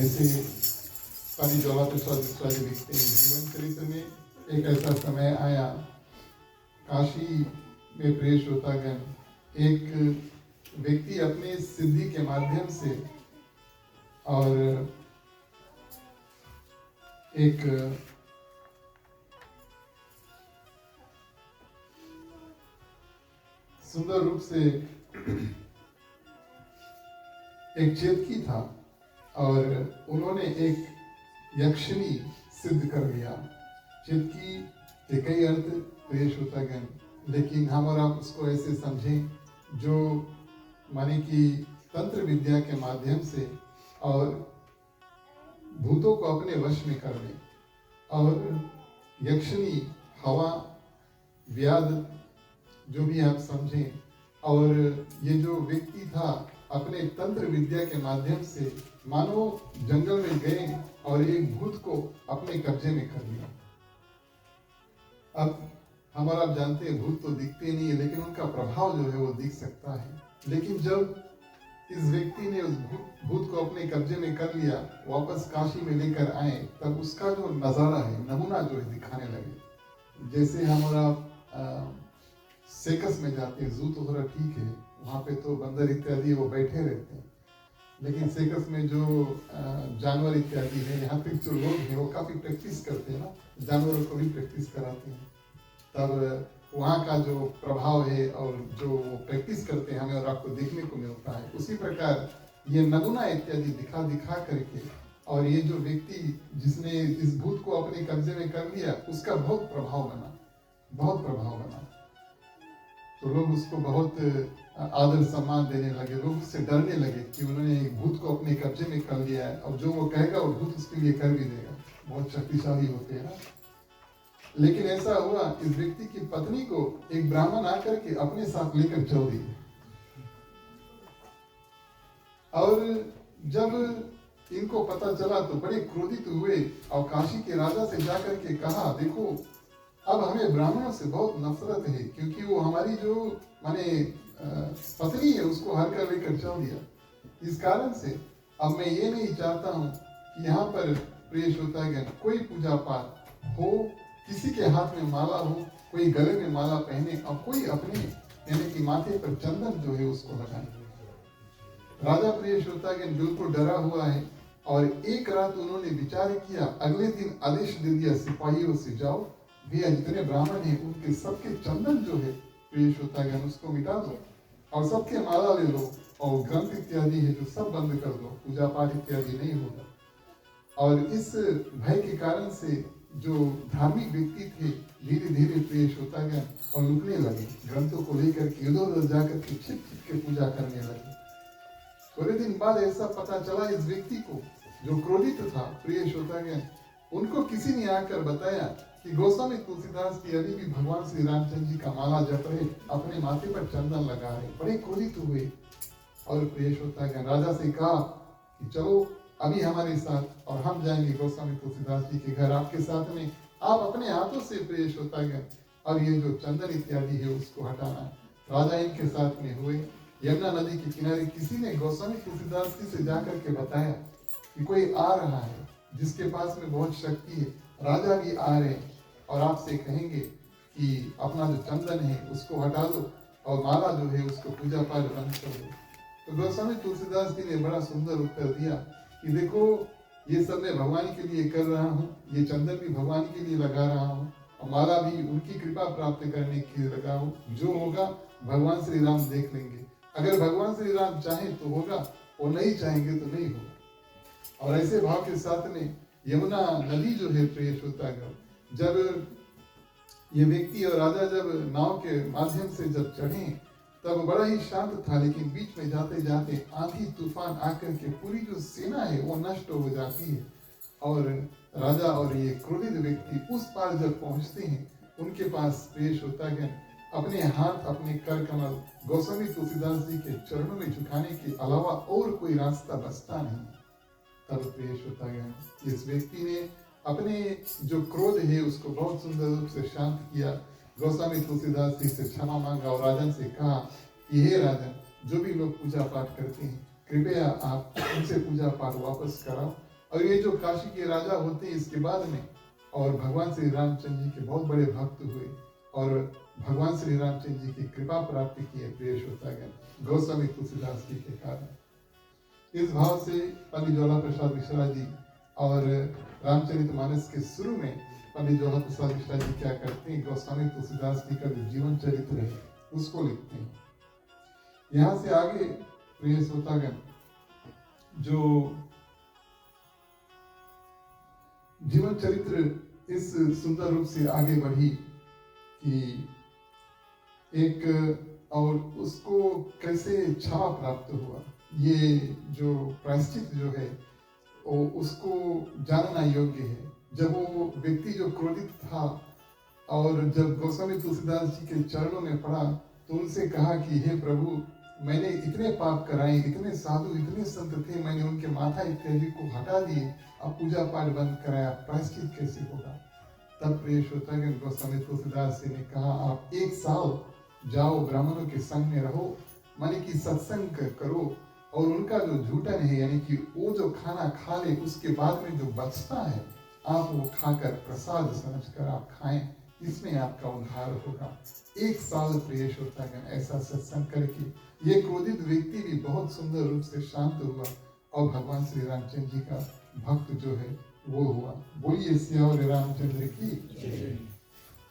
ऐसे पानी ज्वाला प्रसाद लिखते हैं, जीवन चरित्र में एक ऐसा समय आया, काशी में प्रिय श्रोतागण, एक व्यक्ति अपने सिद्धि के माध्यम से और एक सुंदर रूप से एक चेतकी था और उन्होंने एक यक्षिणी सिद्ध कर लिया। चेतकी के कई अर्थ प्रिय श्रोतागण, लेकिन हम और आप उसको ऐसे समझें जो माने कि तंत्र विद्या के माध्यम से और भूतों को अपने वश में कर ले। और यक्षिणी, हवा, व्याध, जो भी आप समझें। और ये जो व्यक्ति था अपने तंत्र विद्या के माध्यम से मानो जंगल में गए और एक भूत को अपने कब्जे में कर लिया। अब हम और आप जानते हैं भूत तो दिखते नहीं है, लेकिन उनका प्रभाव जो है वो दिख सकता है। लेकिन जब इस व्यक्ति ने उस भूत को अपने कब्जे में कर लिया, वापस काशी में लेकर आए, तब उसका जो नजारा है, नमूना जो है दिखाने लगे। जैसे हम और आप सर्कस में जाते हैं, जू तो थोड़ा ठीक है, वहाँ पे तो बंदर इत्यादि वो बैठे रहते हैं, लेकिन सर्कस में जो जानवर इत्यादि है, यहाँ तक जो लोग हैं वो काफी प्रैक्टिस करते हैं ना, जानवरों को भी प्रैक्टिस कराते हैं। तब वहाँ का जो प्रभाव है और जो प्रैक्टिस करते हैं हमें और आपको देखने को मिलता है। उसी प्रकार ये नमूना इत्यादि दिखा दिखा करके, और ये जो व्यक्ति जिसने इस भूत को अपने कब्जे में कर लिया, उसका बहुत प्रभाव बना, बहुत प्रभाव बना। तो लोग उसको बहुत आदर सम्मान देने लगे, लोग उससे डरने लगे कि उन्होंने एक भूत को अपने कब्जे में कर लिया है, और जो वो कहेगा वो भूत उसके लिए कर भी देगा। बहुत शक्तिशाली होते हैं ना। लेकिन ऐसा हुआ, इस व्यक्ति की पत्नी को एक ब्राह्मण आकर के अपने साथ लेकर चल दी, और जब इनको पता चला तो बड़े क्रोधित हुए और काशी के राजा से जाकर के कहा, देखो अब हमें ब्राह्मणों से बहुत नफरत है, क्योंकि वो हमारी जो माने पत्नी है उसको हर कर लेकर चल दिया। इस कारण से अब मैं ये नहीं चाहता हूँ कि यहाँ पर प्रिय श्रोतागण कोई पूजा पाठ हो, किसी के हाथ में माला हो, कोई गले में माला पहने, और कोई अपने यानी कि माथे पर चंदन जो है उसको लगाए। राजा प्रिय श्रोतागण बिल्कुल डरा हुआ है, और एक रात उन्होंने विचार किया, अगले दिन आदेश दे दिया सिपाहियों से, जाओ भैया जितने ब्राह्मण हैं उनके सबके चंदन जो है प्रिय श्रोतागण उसको मिटा दो, और सबके माला ले लो, और ग्रंथ इत्यादि है जो सब बंद कर दो, पूजा पाठ इत्यादि नहीं होगा। और इस भय के कारण से जो धार्मिक व्यक्ति थे धीरे धीरे प्रिय श्रोतागण और लुटने लगे, ग्रंथों को लेकर के इधर उधर जाकर के छिप छिप के पूजा करने लगे। थोड़े दिन बाद ऐसा पता चला, इस व्यक्ति को जो क्रोधित था प्रिय श्रोतागण, उनको किसी ने आकर बताया कि गोस्वामी तुलसीदास जी अभी भी भगवान श्री रामचंद्र जी का माला जप रहे, अपने माथे पर चंदन लगा रहे। बड़े क्रोधित हुए और प्रिय श्रोतागण राजा से कहा कि चलो अभी हमारे साथ, और हम जाएंगे गोस्वामी तुलसीदास जी के घर, आपके साथ में आप अपने हाथों से प्रिय श्रोतागण और ये जो चंदन इत्यादि है उसको हटाना। राजा इनके साथ में हुए। यमुना नदी के किनारे किसी ने गोस्वामी तुलसीदास जी से जाकर के बताया कि कोई आ रहा है जिसके पास में बहुत शक्ति है, राजा भी आ रहे हैं, और आपसे कहेंगे कि अपना जो चंदन है उसको हटा दो, और माला जो है उसको पूजा पाठ बंद कर दो। तो गोस्वामी तुलसीदास जी ने बड़ा सुंदर उत्तर दिया कि देखो ये सब मैं भगवान के लिए कर रहा हूँ, ये चंदन भी भगवान के लिए लगा रहा हूँ, और माला भी उनकी कृपा प्राप्त करने के लिए लगा हूँ। जो होगा भगवान श्री राम देख लेंगे, अगर भगवान श्री राम चाहें तो होगा, और नहीं चाहेंगे तो नहीं होगा। और ऐसे भाव के साथ में यमुना नदी जो है प्रिय श्रोतागण, जब ये व्यक्ति और राजा जब नाव के माध्यम से जब चढ़े तब बड़ा ही शांत था, लेकिन बीच में जाते जाते आंधी तूफान आकर के पूरी जो सेना है वो नष्ट हो जाती है, और राजा और ये क्रोधित व्यक्ति उस पार जब पहुंचते हैं, उनके पास प्रिय श्रोतागण अपने हाथ अपने कर कमल गोस्वामी तुलसीदास जी के चरणों में झुकाने के अलावा और कोई रास्ता बचता नहीं। तब प्रिय श्रोतागण इस व्यक्ति ने अपने जो क्रोध है उसको बहुत सुंदर रूप से शांत किया, गोस्वामी तुलसीदास जी से क्षमा मांगा, और राजन से कहा कि हे राजन, जो भी लोग पूजा पाठ करते हैं कृपया आप उनसे पूजा पाठ वापस कराओ। और ये जो काशी के राजा होते हैं इसके बाद में और भगवान श्री रामचंद्र जी के बहुत बड़े भक्त हुए, और भगवान श्री रामचंद्र जी की कृपा प्राप्ति की है प्रिय श्रोतागण गोस्वामी तुलसीदास जी के कारण। इस भाव से पंडित ज्वाला प्रसाद मिश्रा जी और रामचरितमानस के शुरू में पंडित ज्वाला प्रसाद मिश्रा जी क्या करते हैं, गोस्वामी तुलसीदास जी का जो जीवन चरित्र है उसको लिखते हैं। यहाँ से आगे प्रिय श्रोतागण जो जीवन चरित्र इस सुंदर रूप से आगे बढ़ी कि एक और उसको कैसे क्षमा प्राप्त हुआ, ये जो प्रायश्चित जो है वो उसको जानना योग्य है। जब वो व्यक्ति जो क्रोधित था और जब गोस्वामी तुलसीदास जी के चरणों में पड़ा तो उनसे कहा कि हे प्रभु, मैंने इतने पाप कराए, इतने साधु इतने संत थे, मैंने उनके माथा इत्यादि को हटा दिए, अब पूजा पाठ बंद कराया, प्रायश्चित कैसे होगा। तब प्रिय श्रोतागण गोस्वामी तुलसीदास जी ने कहा आप 1 साल जाओ ब्राह्मणों के संग में रहो, माने कि सत्संग करो, और उनका जो झूठन है यानी कि वो जो खाना खा ले उसके बाद में जो बचता है आप वो खाकर प्रसाद समझकर आप खाएं, इसमें आपका उद्धार होगा। 1 साल प्रिय श्रोतागण ऐसा सत्संग करके ये क्रोधित व्यक्ति भी बहुत सुंदर रूप से शांत हुआ और भगवान श्री रामचंद्र जी का भक्त जो है वो हुआ। बोलिए सियावर रामचंद्र की।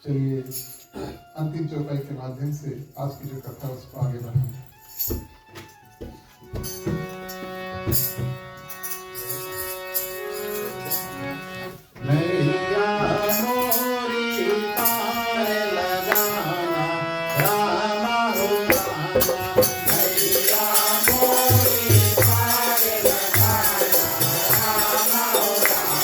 चलिए अंतिम चौपाई के माध्यम से आज की जो कथा उसको आगे बढ़ाएंगे। मैया मोरी पार लगाना रामा हो रामा, मैया मोरी पार लगाना रामा हो रामा।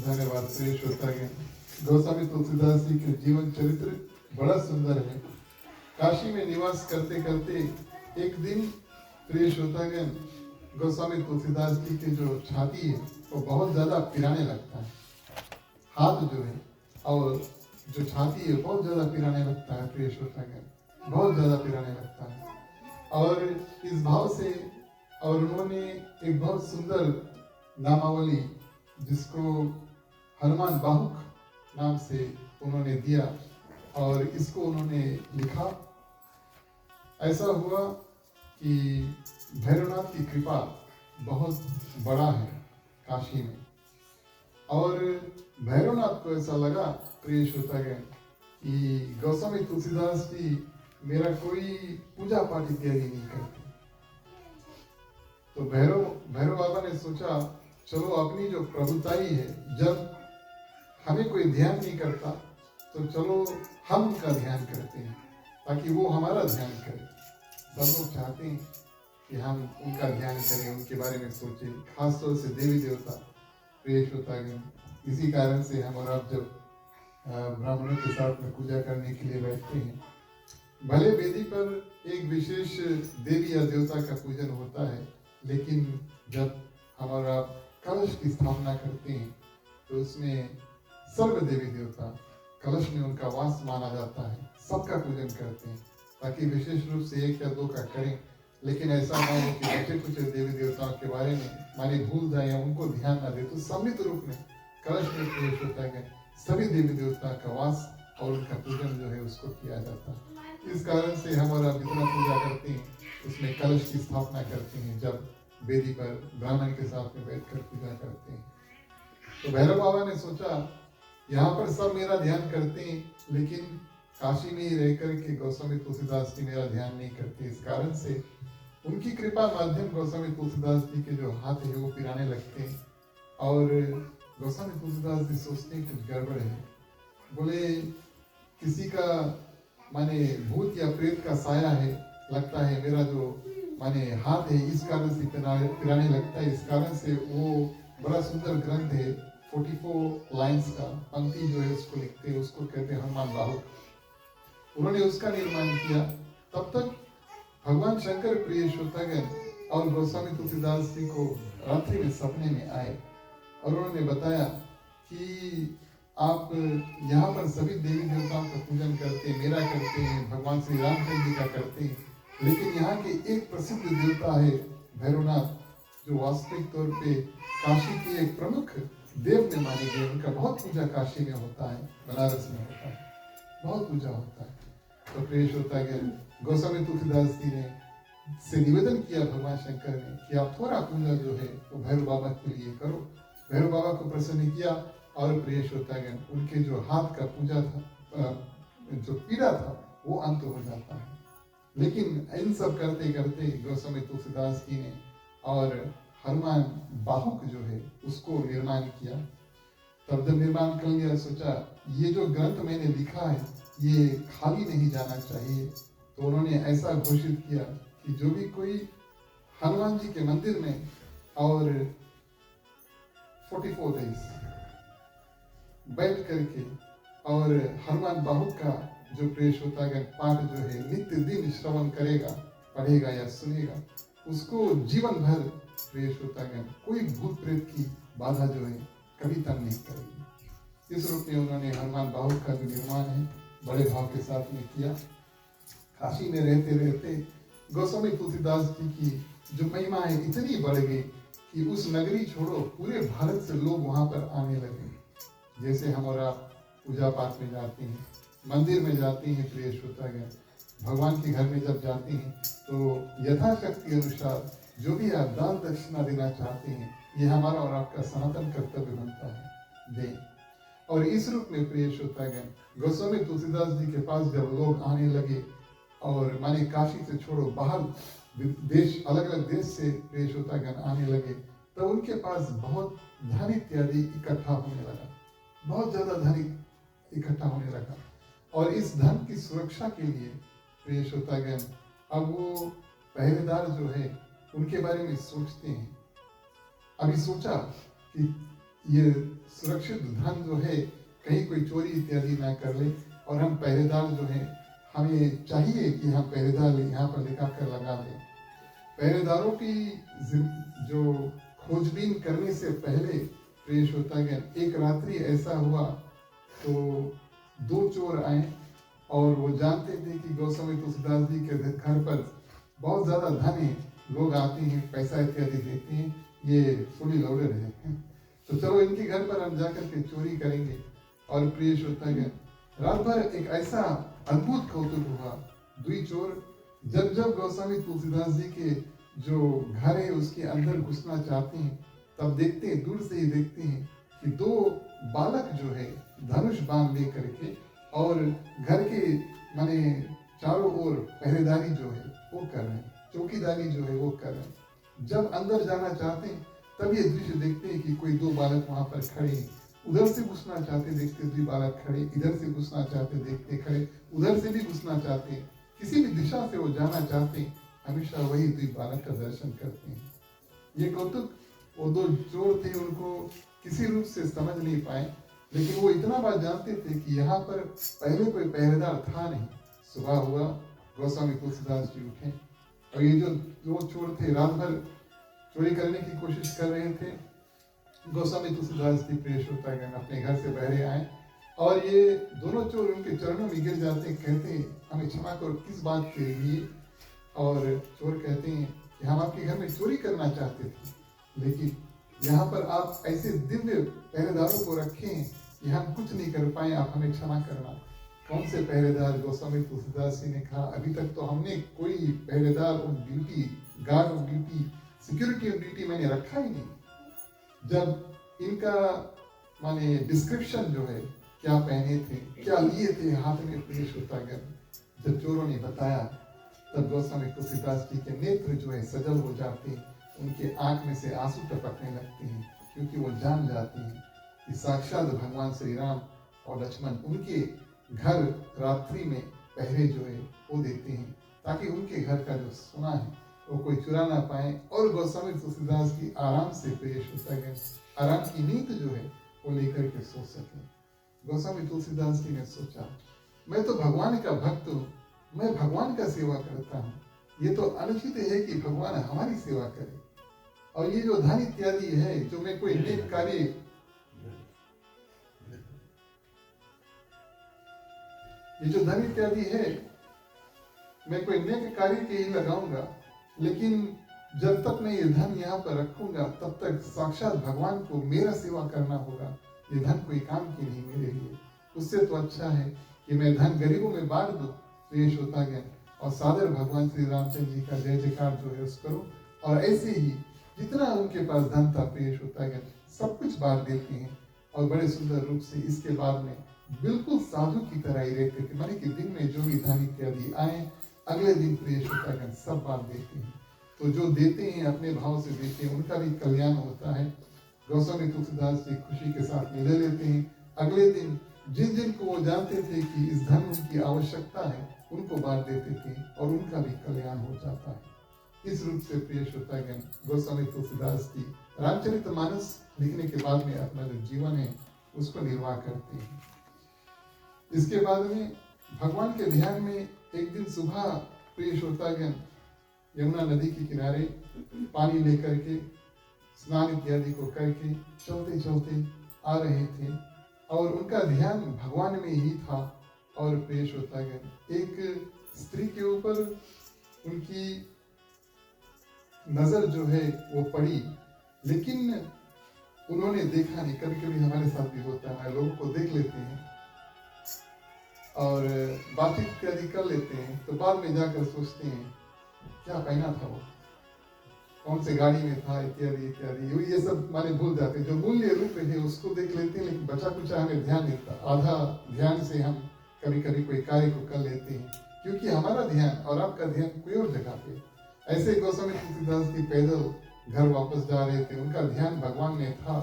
धन्यवाद श्री श्रोतागण। गोस्वामी तुलसीदास जी के जीवन चरित्र बड़ा सुंदर है। काशी में निवास करते करते एक दिन प्रिय श्रोतागण गोस्वामी तुलसीदास जी के जो छाती है वो बहुत ज्यादा पिराने लगता है। हाथ जो है और जो छाती है बहुत ज्यादा पिराने लगता है। प्रिय श्रोतागण बहुत ज्यादा पिराने लगता है और इस भाव से और उन्होंने एक बहुत सुंदर नामावली जिसको हनुमान बाहुक नाम से उन्होंने दिया और इसको उन्होंने लिखा। ऐसा हुआ कि भैरवनाथ की कृपा बहुत बड़ा है काशी में। और भैरवनाथ को ऐसा लगा प्रिय श्रोतागण कि गोस्वामी तुलसीदास जी मेरा कोई पूजा पाठ इत्यादि नहीं करते। तो भैरव बाबा ने सोचा चलो अपनी जो प्रभुताई है, जब हमें कोई ध्यान नहीं करता तो चलो हम उनका ध्यान करते हैं ताकि वो हमारा ध्यान करें। सब लोग चाहते हैं कि हम उनका ध्यान करें, उनके बारे में सोचें, खासतौर से देवी देवता प्रिय श्रोतागण। इसी कारण से हम और आप जब ब्राह्मणों के साथ में पूजा करने के लिए बैठते हैं, भले वेदी पर एक विशेष देवी या देवता का पूजन होता है, लेकिन जब हम और आप कलश की स्थापना करते हैं तो उसमें सर्व देवी देवता कलश में उनका वास माना जाता है, सबका पूजन करते हैं ताकि विशेष रूप से एक या दो का करें, लेकिन ऐसा ना हो कि बचे कुछ देवी देवताओं के बारे में माने भूल जाए या उनको ध्यान ना दे। तो सम्मिलित रूप में कलश में प्रवेश होता है, सभी देवी देवता का वास और उनका पूजन जो है उसको किया जाता है। इस कारण से हम और आप जितना पूजा करते हैं उसमें कलश की स्थापना करते हैं, जब वेदी पर ब्राह्मण के साथ में बैठकर पूजा करते हैं। तो भैरव बाबा ने सोचा यहाँ पर सब मेरा ध्यान करते हैं, लेकिन काशी में ही रहकर के गोस्वामी तुलसीदास जी मेरा ध्यान नहीं करते। इस कारण से उनकी कृपा माध्यम गोस्वामी तुलसीदास जी के जो हाथ है वो पिराने लगते हैं और गोस्वामी तुलसीदास जी सोचते हैं कुछ गड़बड़ है। बोले किसी का माने भूत या प्रेत का साया है, लगता है मेरा जो माने हाथ है इस कारण से पिराने लगता है। इस कारण से वो बड़ा सुंदर ग्रंथ है 44 लाइन्स का पंक्ति जो है उसको लिखते हैं, उसको कहते हैं हनुमान बाहुक। उन्होंने उसका निर्माण किया। तब तक भगवान शंकर प्रिय श्रोतागण और गोस्वामी तुलसीदास जी को रात्रि में सपने में आए और उन्होंने बताया कि आप यहाँ पर सभी देवी देवताओं का पूजन करते हैं, मेरा करते हैं, भगवान श्री रामचंद्र जी का करते हैं, लेकिन यहाँ के एक प्रसिद्ध देवता है भैरवनाथ, जो वास्तविक तौर पे काशी के एक प्रमुख देव में माने गए। उनका बहुत पूजा काशी में होता है, बनारस में होता है, बहुत पूजा होता है। तो प्रिय श्रोतागण गोस्वामी तुलसीदास जी ने से निवेदन किया भगवान शंकर ने कि आप थोड़ा पूजा जो है वो भैरव बाबा के लिए करो। भैरव बाबा को प्रसन्न किया और प्रिय श्रोतागण उनके जो हाथ का पूजा था, जो पीड़ा था वो अंत हो जाता है। लेकिन इन सब करते करते गोस्वामी तुलसीदास जी ने और हनुमान बाहुक जो है उसको निर्माण किया। तब जब निर्माण कर लिया सोचा ये जो ग्रंथ मैंने लिखा है ये खाली नहीं जाना चाहिए। तो उन्होंने ऐसा घोषित किया कि जो भी कोई हनुमान जी के मंदिर में और 44 डेज बैठ करके और हनुमान बाहुक का जो प्रेष होता है पाठ जो है नित्य दिन श्रवण करेगा, पढ़ेगा या सुनेगा, उसको जीवन भर प्रेष होता है कोई भूत प्रेत की बाधा जो है कभी तंग नहीं करेगी। इस रूप में उन्होंने हनुमान बाहुक का जो निर्माण है बड़े भाव के साथ में किया। काशी में रहते रहते गोस्वामी तुलसीदास जी की जो महिमा है इतनी बढ़ गई कि उस नगरी छोड़ो पूरे भारत से लोग वहां पर आने लगे। जैसे हम और आप पूजा पाठ में जाते हैं, मंदिर में जाते हैं, प्रिय श्रोतागण भगवान के घर में जब जाते हैं तो यथाशक्ति अनुसार जो भी आप दान दक्षिणा देना चाहते हैं ये हमारा और आपका सनातन कर्तव्य बनता है, दें। और इस रूप में प्रिय श्रोतागण गोस्वामी तुलसीदास जी के पास जब लोग आने लगे और माने काशी से छोड़ो बाहर देश अलग अलग देश से प्रिय श्रोतागण आने लगे, तब उनके पास बहुत धन इत्यादि इकट्ठा होने लगा, बहुत ज्यादा धन इकट्ठा होने लगा। और इस धन की सुरक्षा के लिए प्रिय श्रोतागण अब वो पहरेदार जो है उनके बारे में सोचते हैं। अभी सोचा कि ये सुरक्षित धन जो है कहीं कोई चोरी इत्यादि ना कर ले, और हम पहरेदार जो है हमें चाहिए कि हम पहरेदार यहाँ पर लेकर कर लगा दें। पहरेदारों की जो खोजबीन करने से पहले प्रिय श्रोतागण एक रात्रि ऐसा हुआ तो 2 चोर आए और वो जानते थे कि गोस्वामी तुलसीदास जी के घर पर बहुत ज्यादा धन है, लोग आते हैं, पैसा इत्यादि देते हैं, ये फुली लोडेड है, तो चलो इनके घर पर हम जाकर के चोरी करेंगे। और प्रिय श्रोतागण रात भर एक ऐसा अद्भुत कौतुक हुआ। 2 चोर जब जब गोस्वामी तुलसीदास जी के जो घर है उसके अंदर घुसना चाहते हैं, तब देखते हैं, दूर से ही देखते हैं कि दो बालक जो है धनुष बाण लेकर के और घर के माने चारों ओर पहरेदारी जो है वो कर रहे हैं, चौकीदारी जो है वो कर रहे हैं। जब अंदर जाना चाहते हैं तब ये दृश्य देखते हैं कि कोई दो बालक वहां पर खड़े हैं, उधर से घुसना चाहते देखते दो बालक खड़े, इधर से घुसना चाहते देखते खड़े, उधर से भी घुसना चाहते, किसी भी दिशा से वो जाना चाहते हैं, हमेशा वही द्वीप बालक का दर्शन करते हैं। ये कौतुक वो दो चोर थे, उनको किसी रूप से समझ नहीं पाए, लेकिन वो इतना बात जानते थे कि यहाँ पर पहले कोई पहरेदार था नहीं। सुबह हुआ, गोस्वामी तुलसीदास जी उठे और ये जो दो चोर थे रात भर चोरी करने की कोशिश कर रहे थे। गोस्वामी तुलसीदास जी प्रिय श्रोतागण अपने घर से बहरे आए और ये दोनों चोर उनके चरणों में गिर जाते हैं, कहते हैं हमें क्षमा करो, किस बात के लिए? और चोर कहते हैं कि हम आपके घर में चोरी करना चाहते थे, लेकिन यहाँ पर आप ऐसे दिव्य पहरेदारों को रखे हैं कि हम कुछ नहीं कर पाए, आप हमें क्षमा करना। कौन से पहरेदार? गोस्वामी तुलसीदास जी ने कहा, अभी तक तो हमने कोई पहरेदार और duty, guard of duty, security of duty मैंने रखा ही नहीं। जब इनका माने डिस्क्रिप्शन जो है, क्या पहने थे, क्या लिए थे हाथ में, प्रिय श्रोतागण, जब चोरों ने बताया तब गोस्वामी तुलसीदास जी के नेत्र जो है सजल हो जाते हैं, उनके आंख में से आंसू टपकने लगते हैं, क्योंकि वो जान जाते हैं कि साक्षात भगवान श्री राम और लक्ष्मण उनके घर रात्रि में पहरे जो है वो देते हैं, ताकि उनके घर का जो सोना है वो कोई चुरा ना पाए। और गोस्वामी तुलसीदास की आराम से पेश हो सके, आराम की नींद जो है वो लेकर के सो सके। गोस्वामी तुलसीदास जी ने सोचा, मैं तो भगवान का भक्त हूँ, मैं भगवान का सेवा करता हूँ, ये तो अनुचित है कि भगवान हमारी सेवा करे। और ये जो धन इत्यादि है, जो मैं कोई नेक कार्य, ये जो धन इत्यादि है मैं कोई नेक कार्य के ही लगाऊंगा, लेकिन जब तक मैं ये धन यहाँ पर रखूंगा तब तक साक्षात भगवान को मेरा सेवा करना होगा। ये धन कोई काम की नहीं मेरे लिए। उससे तो अच्छा है कि मैं धन गरीबों में बांट दूं, पेश होता गया और सादर भगवान श्री रामचंद्र जी का जय जयकार जो है उस करो। और ऐसे ही जितना उनके पास धन था पेश होता गया सब कुछ बांट देते हैं और बड़े सुंदर रूप से इसके बाद में बिल्कुल साधु की तरह ही रहते थे। माने कि दिन में जो भी धन इत्यादि आए अगले दिन प्रेष होता है सब बांट देते हैं। तो जो देते हैं अपने भाव से देते हैं, उनका भी कल्याण होता है। गोस्वामी तुलसीदास जी खुशी के साथ मिले लेते हैं। अगले दिन जिन जिन को वो जानते थे कि इस धन की आवश्यकता है उनको बांट देते थे और उनका भी कल्याण हो जाता है। इस रूप से प्रिय श्रोतागण गोस्वामी तुलसीदास जी रामचरितमानस लिखने के बाद में अपना जो जीवन है उसको निर्वाह करते हैं। इसके बाद में भगवान के ध्यान में एक दिन सुबह प्रिय श्रोतागण यमुना नदी के किनारे पानी लेकर के स्नान इत्यादि को करके चलते चलते आ रहे थे और उनका ध्यान भगवान में ही था। और प्रिय श्रोतागण एक स्त्री के ऊपर उनकी नजर जो है वो पड़ी, लेकिन उन्होंने देखा नहीं। कभी कभी हमारे साथ भी होता है, हमारे लोगों को देख लेते हैं और बातचीत इत्यादि कर लेते हैं, तो बाद में जाकर सोचते हैं क्या पहना था वो, कौन से गाड़ी में था इत्यादि इत्यादि, ये सब माने भूल जाते हैं। जो मूल्य रूप है उसको देख लेते हैं, लेकिन बचा कुचा हमें ध्यान देता, आधा ध्यान से हम कभी कभी कोई कार्य को कर लेते हैं, क्योंकि हमारा ध्यान और आपका ध्यान कोई और जगह पे। ऐसे गोस्वामी तुलसीदास जी पैदल घर वापस जा रहे थे, उनका ध्यान भगवान में था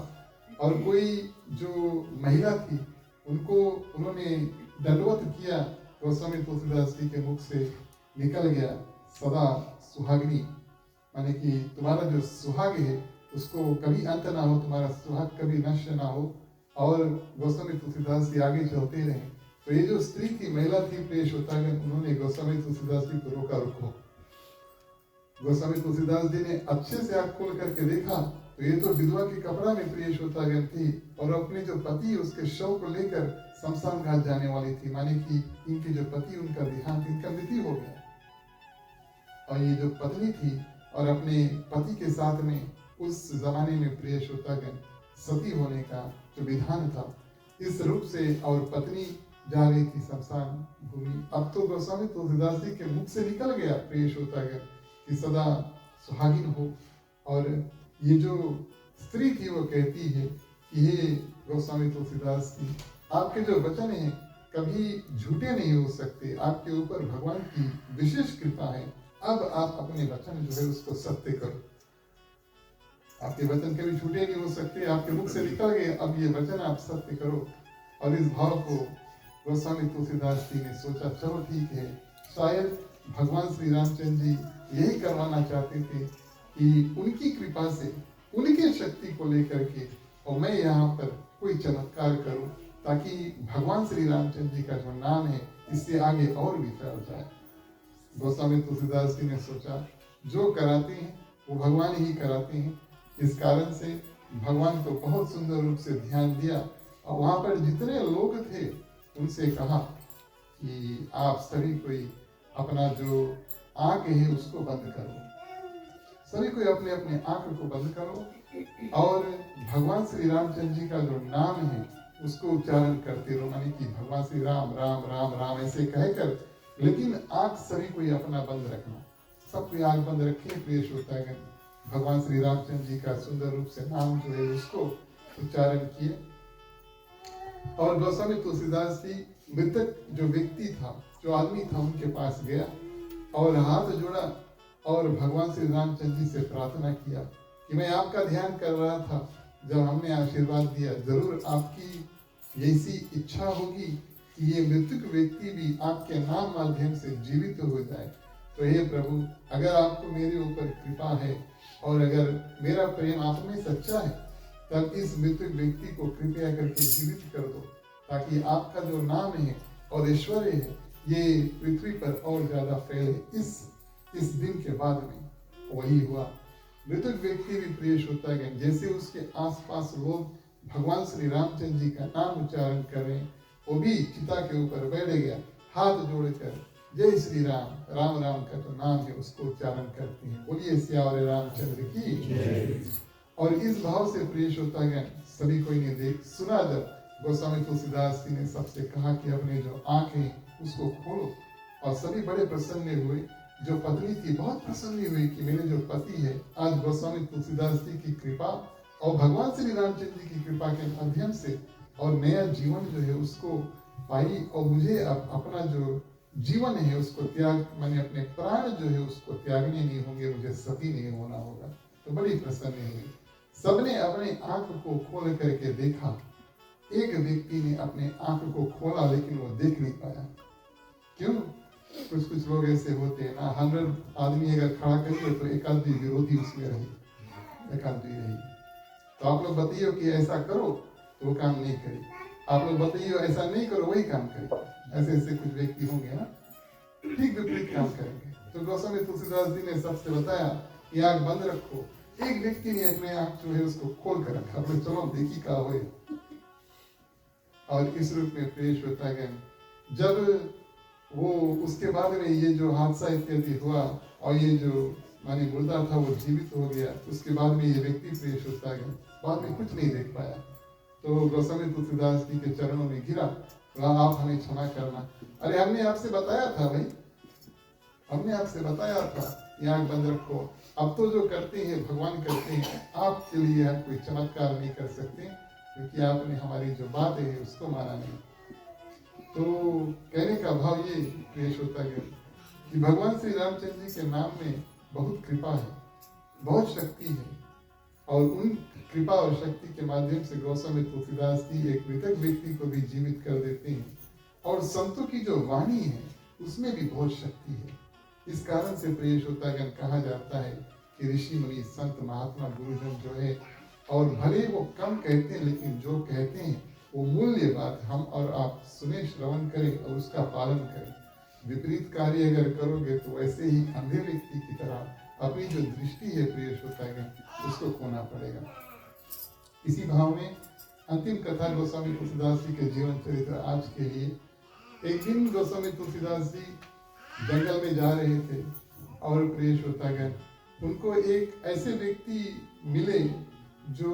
और कोई जो महिला थी उनको उन्होंने दंडवत किया। गोस्वामी तुलसीदास जी के मुख से निकल गया सदा सुहागिनी, माने कि तुम्हारा जो सुहाग है उसको कभी अंत ना हो, तुम्हारा सुहाग कभी नष्ट ना हो। और गोस्वामी तुलसीदास जी आगे चलते रहे। तो ये जो स्त्री थी, महिला थी प्रिय श्रोतागण, उन्होंने गोस्वामी तुलसीदास जी को रोका, रुको। गोस्वामी तुलसीदास जी ने अच्छे से आँख खोल करके देखा तो ये तो विधवा के कपड़ा में प्रिय श्रोतागण थी और अपने जो पति उसके शव को लेकर शमशान घाट जाने वाली थी। माने कि इनके जो पति, उनका देहांत, इनका मृत्यु हो गया और ये जो पत्नी थी और अपने पति के साथ में उस जमाने में प्रिय श्रोतागण सती होने का जो विधान था, इस रूप से और पत्नी जा रही थी शमशान भूमि। अब तो गोस्वामी तुलसीदास जी के मुख से निकल गया प्रिय श्रोतागण कि सदा सुहागिन हो। और ये जो स्त्री थी वो कहती है कि हे गोस्वामी तुलसीदास जी, आपके जो वचन हैं कभी झूठे नहीं हो सकते, आपके ऊपर भगवान की विशेष कृपा है। अब आप अपने वचन जो है उसको सत्य करो। आपके वचन कभी झूठे नहीं हो सकते, आपके मुख से निकल गए, अब ये वचन आप सत्य करो। और इस भाव को गोस्वामी तुलसीदास जी ने सोचा, चलो ठीक है, शायद भगवान श्री रामचंद्र जी यही करवाना चाहते थे कि उनकी कृपा से, उनकी शक्ति को लेकर के और मैं यहाँ पर कोई चमत्कार करूं, ताकि भगवान श्री रामचंद्र जी का जो नाम है इससे आगे और भी फैल जाए। गोस्वामी तुलसीदास जी ने सोचा, जो कराते हैं वो भगवान ही कराते हैं। इस कारण से भगवान को बहुत सुंदर रूप से ध्यान दिया और वहां पर जितने लोग थे उनसे कहा कि आप सभी कोई अपना जो आंख है उसको बंद करो, सभी कोई अपने अपने आंख को बंद करो और भगवान श्री रामचंद्र जी का जो नाम है उसको उच्चारण करते रहो, मानी कि भगवान श्री राम राम राम राम ऐसे कहकर, लेकिन आंख सभी कोई अपना बंद रखना। सब कोई आंख बंद रखे, प्रिय श्रोतागण, भगवान श्री रामचंद्र जी का सुंदर रूप से नाम जो है उसको उच्चारण किए। और गोस्वामी तुलसीदास जी मृतक जो व्यक्ति था, जो आदमी था, उनके पास गया और हाथ जोड़ा और भगवान श्री रामचंद्र जी से प्रार्थना किया कि मैं आपका ध्यान कर रहा था, जब हमने आशीर्वाद दिया, जरूर आपकी ऐसी इच्छा होगी कि ये मृतक व्यक्ति भी आपके नाम माध्यम से जीवित हो जाए। तो हे प्रभु, अगर आपको मेरे ऊपर कृपा है और अगर मेरा प्रेम आप में सच्चा है, तब इस मृतक व्यक्ति को कृपया करके जीवित कर दो, ताकि आपका जो नाम है और ऐश्वर्य है ये पृथ्वी पर और ज्यादा फैले। इस दिन के बाद में वही हुआ। मृतक व्यक्ति भी प्रिय होता है, जैसे उसके आसपास लोग भगवान श्री रामचंद्र जी का नाम उच्चारण कर रहे हैं, वो भी चिता के ऊपर बैठ गया, हाथ जोड़कर जय श्री राम, राम राम का जो नाम है उसको उच्चारण करते हैं, बोलिए सियावर रामचंद्र की जय। और इस भाव से प्रिय श्रोतागण सभी कोई ने देख सुना, जब गोस्वामी तुलसीदास जी ने सबसे कहा कि अपने जो आंख है उसको खोलो, और सभी बड़े प्रसन्न हुए। जो पत्नी थी बहुत प्रसन्न हुई कि मेरे जो पति है आज गोस्वामी तुलसीदास जी की कृपा और भगवान श्री रामचंद्र जी की कृपा के माध्यम से और नया जीवन जो है उसको पाई, और मुझे अब अपना जो जीवन है उसको त्याग, मैंने अपने प्राण जो है उसको त्यागने नहीं होंगे, मुझे सती नहीं होना होगा। तो बड़ी प्रसन्न हुई। सबने अपने आंख को खोल करके देखा। एक व्यक्ति ने अपने आंख को खोला लेकिन वो देख नहीं पाया। क्यों? कुछ लोग ऐसे होते हैं ना, 100 आदमी अगर खड़ा करिए तो एक आदमी विरोधी उसमें रही, एक आदमी रही। तो आप लोग बताइए कि ऐसा करो तो वो काम नहीं करे, आप लोग बताइए ऐसा नहीं करो वही काम करे। ऐसे ऐसे कुछ व्यक्ति होंगे ना, ठीक विपरीत काम करेंगे। तो गोस्वामी तुलसीदास जी ने सबसे बताया कि आंख बंद रखो। एक व्यक्ति ने अपने आंख जो है उसको खोल कर रखा, बोले चलो देखी का हो। और इस रूप में पेश होता है। जब वो उसके बाद में ये जो हादसा इत्यादि हुआ और ये जो मानी मुर्दा था वो जीवित हो गया, उसके बाद में ये व्यक्ति पेश होता है, बाद में कुछ नहीं देख पाया। तो गोस्वामी तुलसीदास जी के चरणों में गिरा, आप हमें क्षमा करना। अरे हमने आपसे बताया था भाई, हमने आपसे बताया था कि आंख बंद रखो। अब तो जो करते हैं भगवान करते हैं, आपके लिए हम कोई चमत्कार नहीं कर सकते क्योंकि आपने हमारी जो बात है उसको माना नहीं। तो कहने का भाव ये पेश होता है कि भगवान श्री रामचंद्र जी के नाम में बहुत कृपा है, बहुत शक्ति है, और उन कृपा और शक्ति के माध्यम से गोस्वामी तुलसीदास जी एक मृतक व्यक्ति को भी जीवित कर देते हैं। और संतों की जो वाणी है उसमें भी बहुत शक्ति है। इस कारण से प्रिय श्रोतागण कहा जाता है कि ऋषि मुनि संत महात्मा गुरुजन जो है, और भले वो कम कहते हैं लेकिन जो कहते हैं वो मूल्य बात हम और आप सुने, श्रवण करें और उसका पालन करें। विपरीत कार्य अगर करोगे तो वैसे ही अंधे व्यक्ति की तरह अपनी जो दृष्टि है प्रिय श्रोतागण उसको खोना पड़ेगा। इसी भाव में अंतिम कथा गोस्वामी तुलसीदास जी के जीवन चरित्र आज के लिए। एक दिन गोस्वामी तुलसीदास जी जंगल में जा रहे थे और प्रिय श्रोतागण उनको एक ऐसे व्यक्ति मिले जो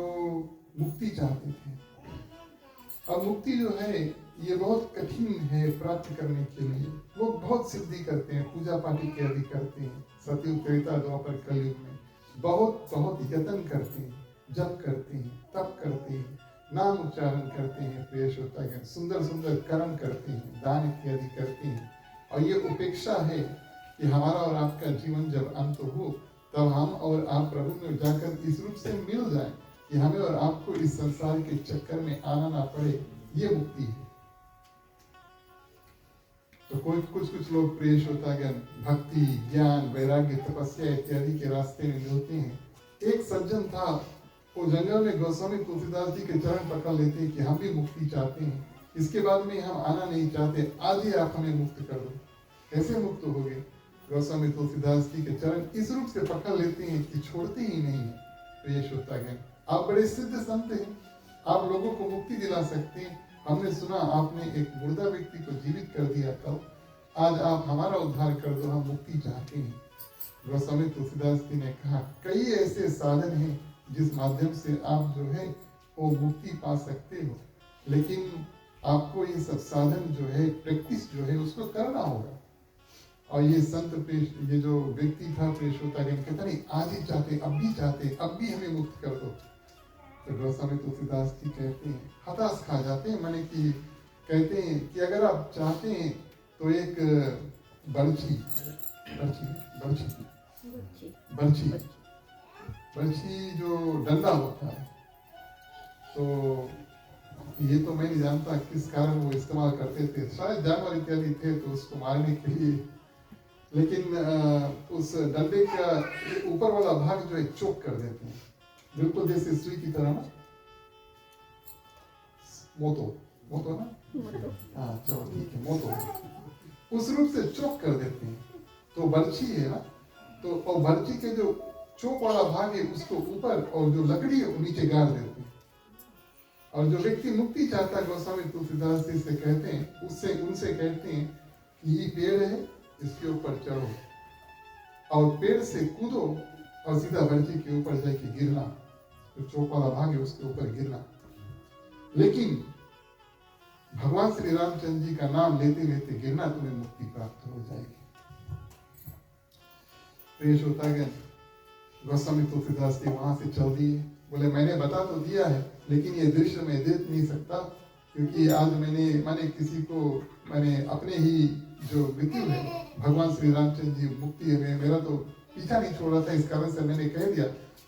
मुक्ति चाहते थे। अब मुक्ति जो है ये बहुत कठिन है प्राप्त करने के लिए। लोग बहुत सिद्धि करते हैं, पूजा पाठ इत्यादि करते हैं, सतयुग त्रेता द्वापर कलयुग में बहुत बहुत यत्न करते हैं, जप करते हैं, तप करते हैं, नाम उच्चारण करते हैं, प्रिय श्रोतागण, सुंदर सुंदर कर्म करते हैं, दान इत्यादि करते हैं। और ये उपेक्षा है कि हमारा और आपका जीवन जब अंत हो तब हम और आप प्रभु में जाकर इस रूप से मिल जाएं कि हमें और आपको इस संसार के चक्कर में आना ना पड़े। ये मुक्ति है। तो कोई कुछ लोग प्रिय श्रोतागण भक्ति, ज्ञान, वैराग्य, तपस्या इत्यादि के रास्ते में मिलते हैं। एक सज्जन था, वो जंगल में गोस्वामी तुलसीदास जी के चरण पकड़ लेते कि हम भी मुक्ति चाहते हैं, इसके बाद में हम आना नहीं चाहते, आज ही आप हमें मुक्त कर दो। कैसे मुक्त हो गए? गोस्वामी तुलसीदास जी के चरण इस रूप से पकड़ लेते हैं कि छोड़ते ही नहीं है। प्रिय श्रोतागण, आप बड़े सिद्ध संत हैं, आप लोगों को मुक्ति दिला सकते हैं। हमने सुना आपने एक मुर्दा व्यक्ति को जीवित कर दिया कल, आज आप हमारा उद्धार कर दो, हम मुक्ति चाहते हैं। गोस्वामी तुलसीदास जी ने कहा कई ऐसे साधन हैं जिस माध्यम से आप जो है वो मुक्ति पा सकते हो, लेकिन आपको ये सब साधन जो है, प्रैक्टिस जो है, उसको करना होगा। और ये संत प्रेष, ये जो व्यक्ति था प्रेष होता है, कहता नहीं आज ही चाहते, अब भी चाहते, अब भी हमें मुक्त कर दो। तो गोस्वामी तुलसीदास जी कहते हैं, हताश खा जाते हैं, माने कि कहते हैं कि अगर आप चाहते हैं तो एक बर्छी जो डंडा होता है, तो ये तो मैं नहीं जानता किस कारण वो इस्तेमाल करते थे, शायद जानवर इत्यादि थे तो उसको मारने के लिए, लेकिन उस डंडे का ऊपर वाला भाग जो है चोक कर देते हैं, बिल्कुल जैसे सुई की तरह ना, मोतो ना, हाँ चलो ठीक है, मोतो उस रूप से चोक कर देते हैं। तो बर्छी है ना, तो और बर्छी के जो चोक वाला भाग है उसको ऊपर और जो लकड़ी है वो नीचे गाड़ देते हैं। और जो व्यक्ति मुक्ति चाहता है, गोस्वामी तुलसीदास जी से कहते हैं, उनसे कहते हैं कि ये पेड़ है, इसके ऊपर चढ़ो और पेड़ से कूदो और सीधा बर्छी के ऊपर जाके गिरना, जो चोक वाला भाग है उसके ऊपर गिरना। लेकिन भगवान श्री रामचंद्र जी का नाम लेते लेते गिरना, तुम्हें मुक्ति प्राप्त हो जाएगी। प्रिय श्रोतागण, गोस्वामी तुलसीदास जी वहां से चल दिए, बोले मैंने बता तो दिया है, लेकिन ये दृश्य मैं देख नहीं सकता, क्योंकि आज मैंने किसी को, मैंने अपने ही जो मृत्यु है, भगवान श्री रामचंद्र जी मुक्ति है, मेरा तो पीछा नहीं छोड़ा था, इस कारण से मैंने कह दिया,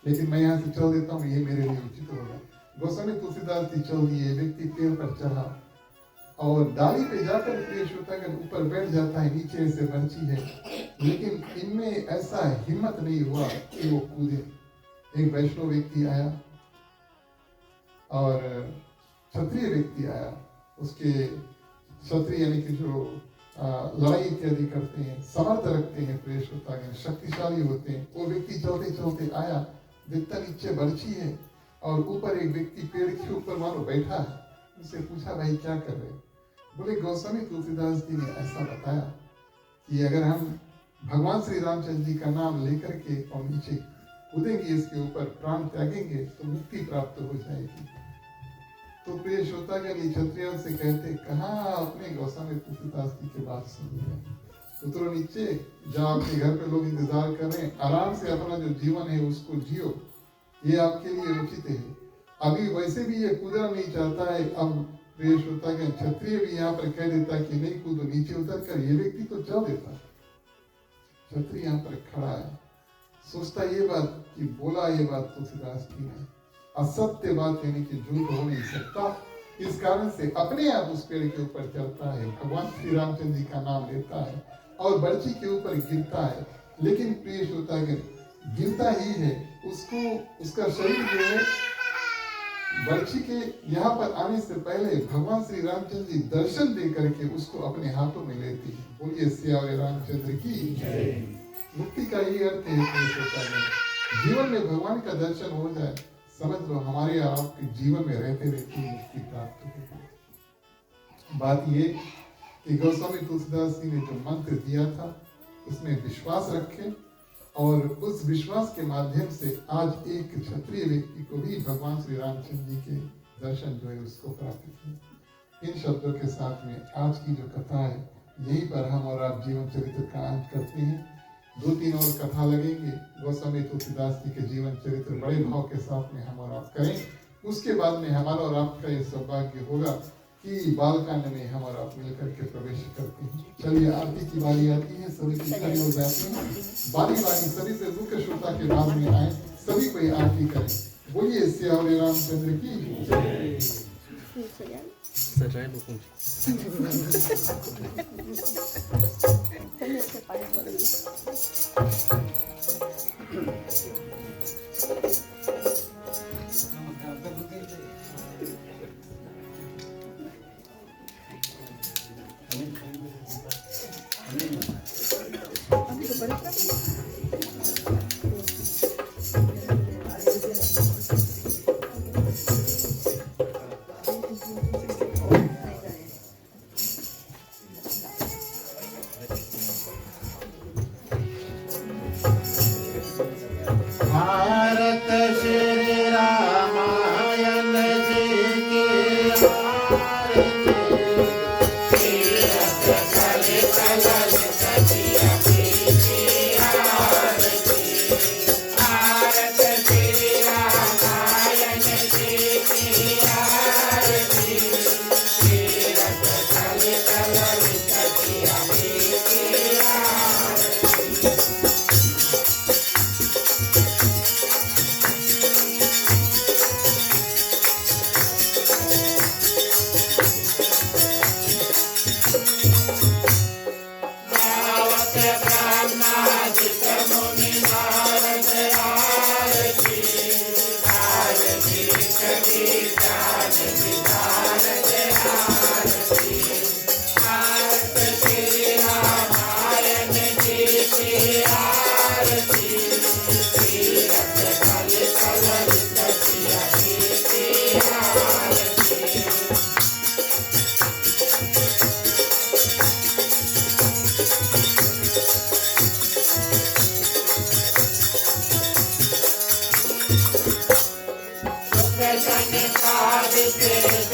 लेकिन मैं यहाँ से चल देता हूँ, ये मेरे लिए उचित होगा। गोस्वामी तुलसीदास जी चल दिए, व्यक्ति पेड़ पर चढ़ा और डाली पे जाकर प्रिय श्रोतागण ऊपर बैठ जाता है, नीचे से बर्छी है, लेकिन इनमें ऐसा हिम्मत नहीं हुआ कि वो कूदे। एक वैष्णव व्यक्ति आया और क्षत्रिय व्यक्ति आया, उसके क्षत्रिय यानी कि जो लड़ाई इत्यादि करते हैं, समर्थ रखते हैं, प्रिय श्रोतागण शक्तिशाली होते हैं, वो व्यक्ति चलते चलते आया, देखता नीचे बर्छी है और ऊपर एक व्यक्ति पेड़ के ऊपर मानो बैठा है। उससे पूछा भाई क्या कर रहे? बोले गोस्वामी तुलसीदास जी ने ऐसा बताया कि अगर हम भगवान श्री रामचंद्र जी का नाम लेकर के और नीचे कूदेंगे, इसके ऊपर प्राण त्यागेंगे तो मुक्ति प्राप्त हो जाएगी। तो प्रिय श्रोतागण ये क्षत्रियों से कहते, कहाँ अपने गोस्वामी तुलसीदास जी की बात सुन रहे, उतरो नीचे, जाओ अपने घर पे लोग इंतजार कर रहे हैं, आराम से अपना जो जीवन है उसको जियो, ये आपके लिए उचित है। अभी वैसे भी ये कूदना नहीं चाहता है, अब प्रिय श्रोतागण क्षत्रिय भी यहाँ पर कह देता कि नहीं कूदो, नीचे उतर कर, ये व्यक्ति तो चल देता। क्षत्रिय यहाँ पर खड़ा है, सोचता ये बात कि बोला ये बात तुलसीदास जी ने, असत्य बात यानी कि झूठ हो नहीं सकता, इस कारण से अपने आप उस पेड़ के ऊपर चलता है, भगवान श्री रामचंद्र जी का नाम लेता है और बर्छी के ऊपर गिरता है। लेकिन प्रिय श्रोतागण गिरता ही है, उसको उसका शरीर जो है बर्छी के यहाँ पर आने से पहले भगवान श्री रामचंद्र जी दर्शन दे करके उसको अपने हाथों में लेती है। बोलिए सियावर रामचंद्र की जय। मुक्ति का ये अर्थ है, जीवन में भगवान का दर्शन हो जाए, समझ लो हमारे आपके जीवन में रहते रहते मुक्ति प्राप्त हो। बात ये कि गोस्वामी तुलसीदास जी ने जो मंत्र दिया था उसमें विश्वास रखें और उस विश्वास के माध्यम से आज एक क्षत्रिय व्यक्ति को भी भगवान श्री रामचंद्र जी के दर्शन जो है उसको प्राप्त किए। इन शब्दों के साथ में आज की जो कथा है यहीं पर हम और आप जीवन चरित्र का अंत करते हैं। 2-3 और कथा लगेंगे। गोस्वामी तुलसीदास जी के जीवन चरित्र बड़े भाव के साथ में हम और आप करें। उसके बाद में हमारा और आपका ये सौभाग्य होगा कि बालकांड में हम और आप मिलकर के प्रवेश करते हैं। चलिए आरती की बारी आती है, सभी की खड़ी हो जाते हैं। बारी सभी से मुख्य श्रोता के बाद में आए, सभी कोई आरती करें। बोलिए सियावरे रामचंद्र की सजाए लोगों भारत श्री रामायण जी की आरती। तीरथ कलि कलल कटिया की आरती। भारत श्री रामायण जी की आरती। तीरथ कलि कलल कटिया की आरती। Jai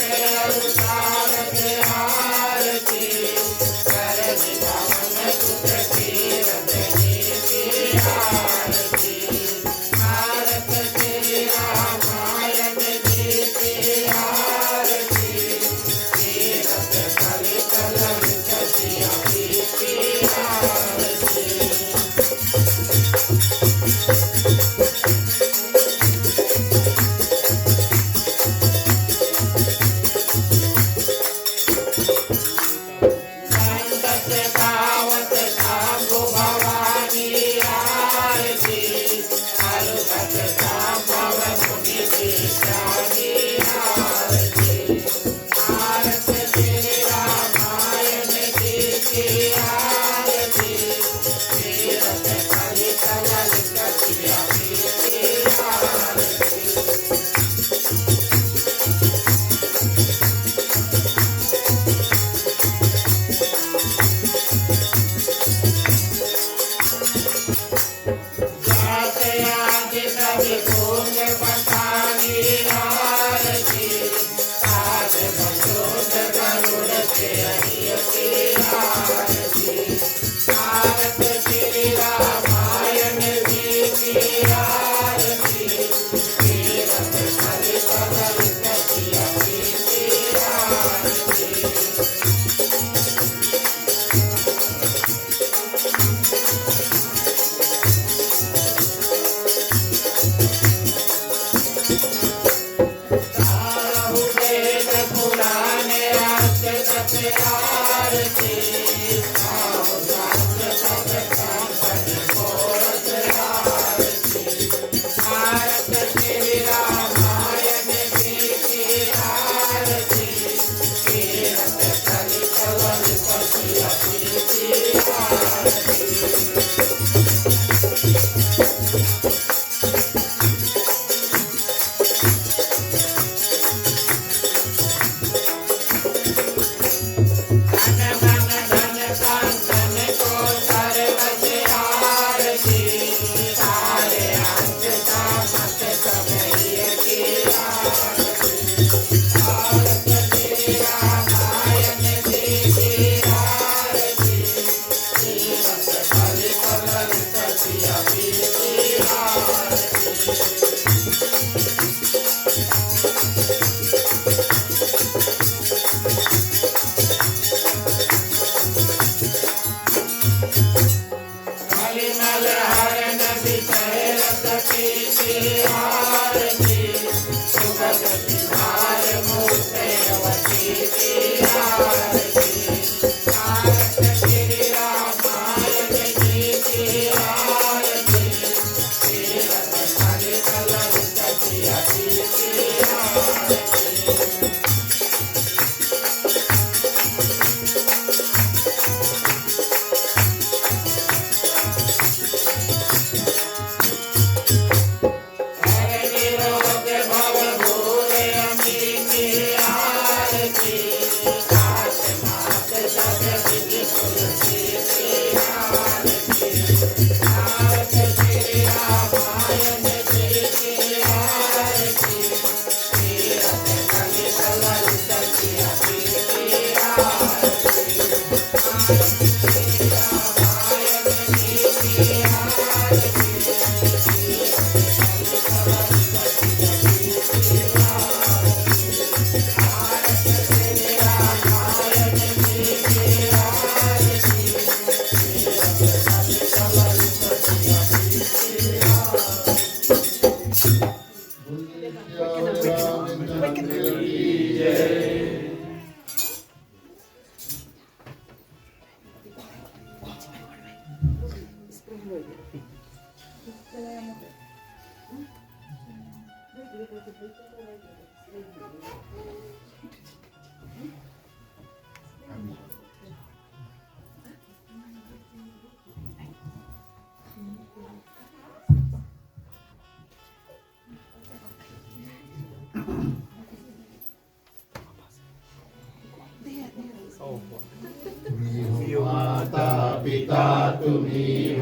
तुम्ही हो माता पिता, तुम्ही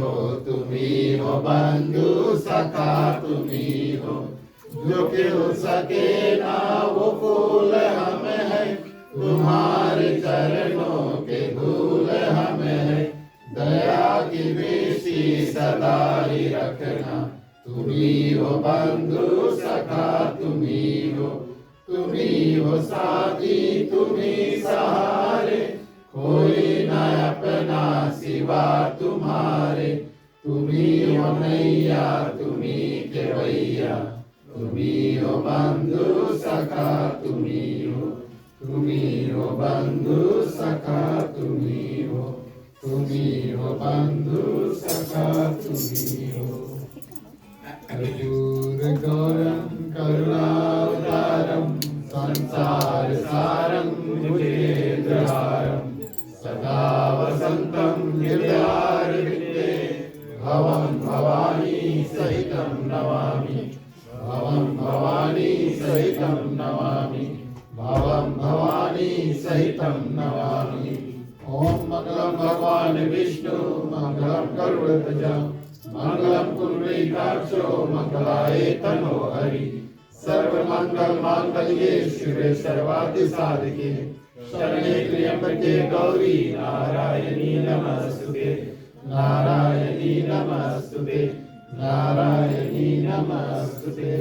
हो बंधु सखा, तुम्ही हो जो खिल सके ना वो फूल हम है, तुम्हारे चरणों के धूल हम है। दया की दृष्टि सदा ही रखना, तुम्ही हो बंधु सखा, तुम्ही हो साथी, तुम्ही सहारे, कोई न अपना सिवा तुम्हारे। तुम्ही हो नैया, तुम्ही केवैया, तुम्ही हो बंधु सखा, तुम्ही हो बंधु सखा, तुम्ही हो बंधु सखा, तुम्ही हो। कर्पूर गौरम करुणावतारम, संसार सारम भुजगेन्द्रहारम, सदा वसंतम हृदयारविंदे, भवं भवानी सहितं नमामि, भवं भवानी सहितं नमामि, भवं भवानी सहितं नमामि। ओम मंगलम भगवान विष्णु, मंगलम गरुड़ध्वज, मंगलम पुंडरीकाक्षो, मंगलाय तनो हरि। सर्वमंगल मांगल्ये शिवे सर्वार्थ साधके, शरणे त्र्यंबके गौरी नारायणी नमस्तुते, नारायणी नमस्तुते, नारायणी नमस्तुते।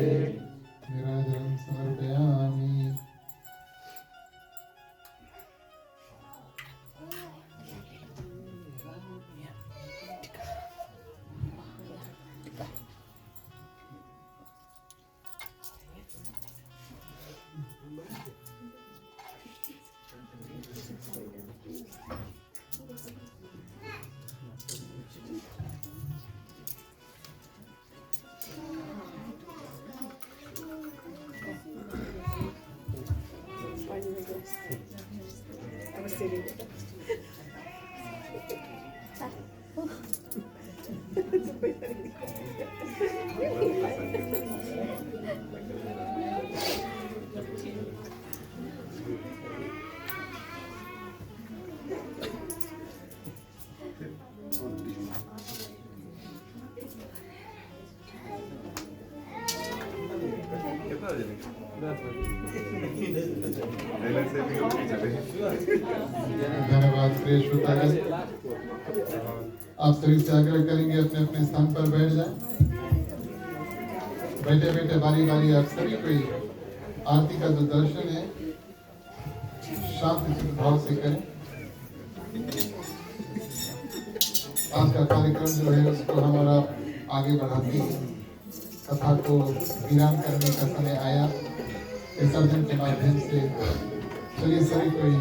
निराजनं समर्पयामि। धन्यवाद प्रिय श्रोतागण, आप सभी से आग्रह करेंगे अपने अपने स्थान पर बैठ जाएं। बैठे बैठे बारी बारी आप सभी को आरती का जो दर्शन है शांति चित्त भाव से करें। आज का कार्यक्रम जो है उसको हमारा आगे बढ़ाते हैं। कथा को विराम करने का समय आया। विसर्जन के माध्यम से चलिए सभी कोई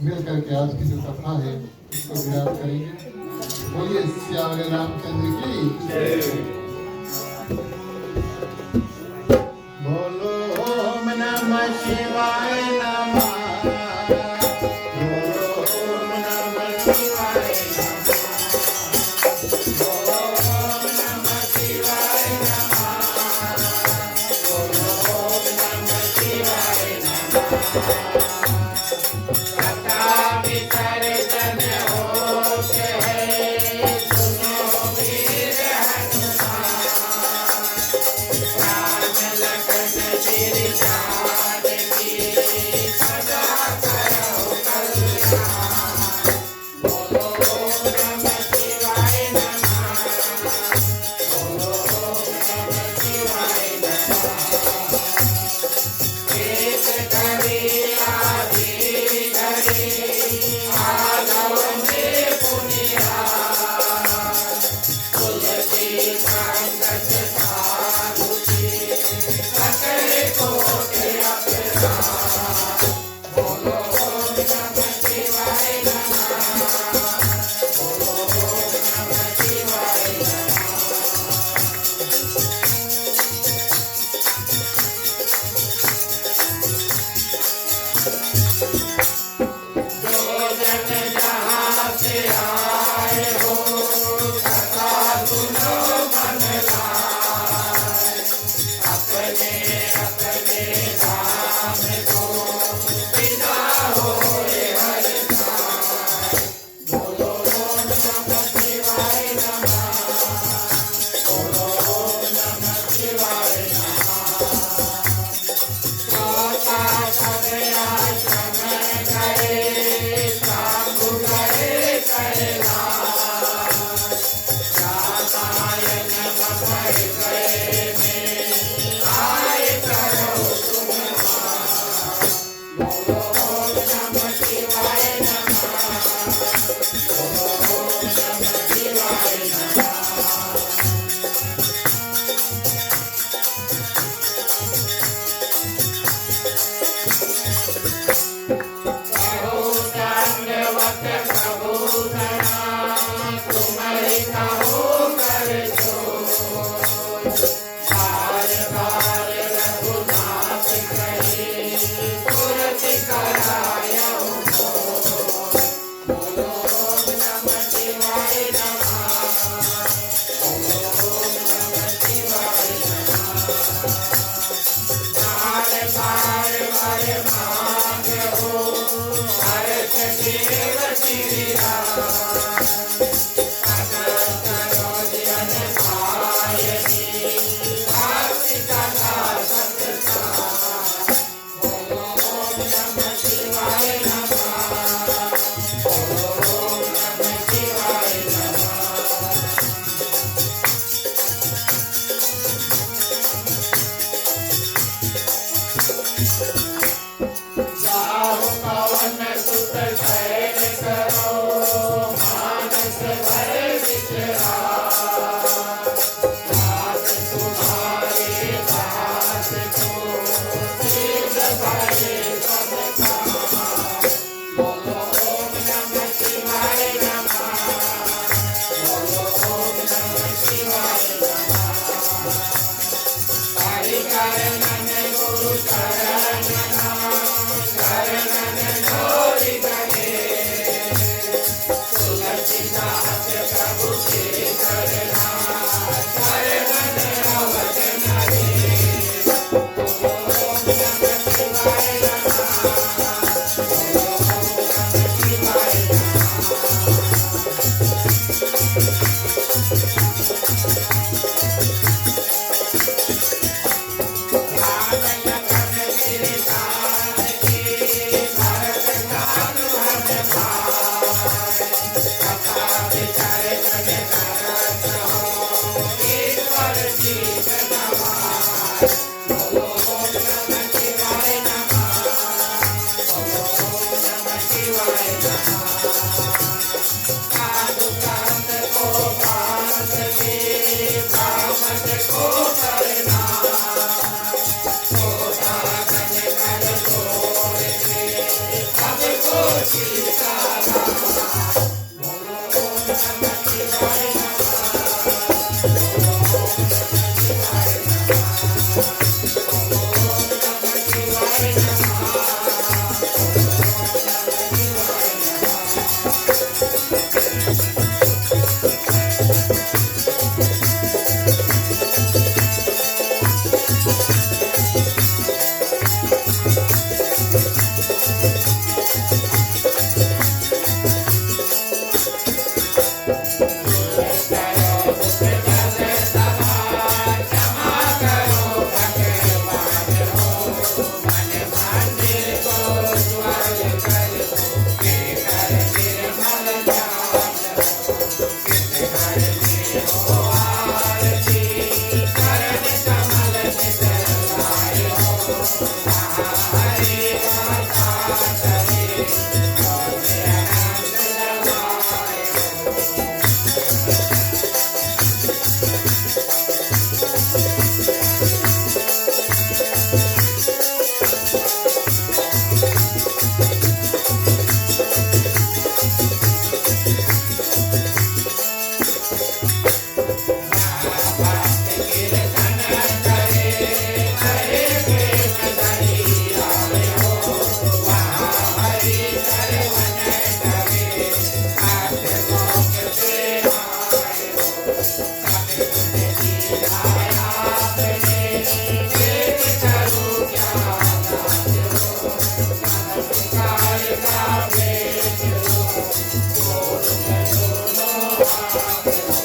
मिल करके आज की जो कथा है उसको विराम करेंगे। बोलिए श्याम रामचंद्र की जय। बोलो ओम नमः शिवाय नमः, बोलो ओम नमः शिवाय नमः, बोलो ओम नमः शिवाय नमः, बोलो ओम नमः शिवाय नमः। कथा विसर्जन होते हैं, देव श्री राम सकल सरोजन पायनी भक्ति कथा सत्संग बोलो ओम नमः शिवाय नमः बोलो ओम नमः शिवाय नमः जाओ पवन सुत शयन करो मानस भय विचराओ दास तुम्हारे दास को सिद्ध भये सब काम बोलो ओम नमः शिवाय नमः बोलो ओम नमः शिवाय नमः हरि करणन गुरु चरणन शरणन गौरी गणे तुलसीदास प्रभु के चरणा शरणन अवचन रे बोलो ओम नमः शिवाय नमः बोलो ओम नमः शिवाय राम लखन श्री कान की भरत जानु हर भाई कथा विचार जन करत हो ईश्वर जीत नवाय बोलो ओम नमः शिवाय नमः बोलो ओम नमः शिवाय नमः साधु संत को बात दे ब्राह्मण को प्रणाम छोटा धन कर छोड़ के सबको सीताराम बोलो ओम नमः शिवाय नमः बोलो ओम नमः शिवाय नमः बोलो ओम नमः शिवाय नमः बोलो ओम नमः शिवाय नमः करो सुख बल सभा क्षमा करो भगवान हो मन मंदिर को ज्वाल कर दो कर निर्मल ध्यान हो किस घर में हो आरती करण कमल नितराय हो वहाँ हरि गाथा करे और आनंद लगाए हो भक्त कीर्तन करे हरे कृष्ण धरी आए हो वहाँ हरि सरवन करे साथ लोक से आए हो सतगुण दिया आपने एक करूँ क्या दास हो नमस्कार का भेज लो दोनों आप हो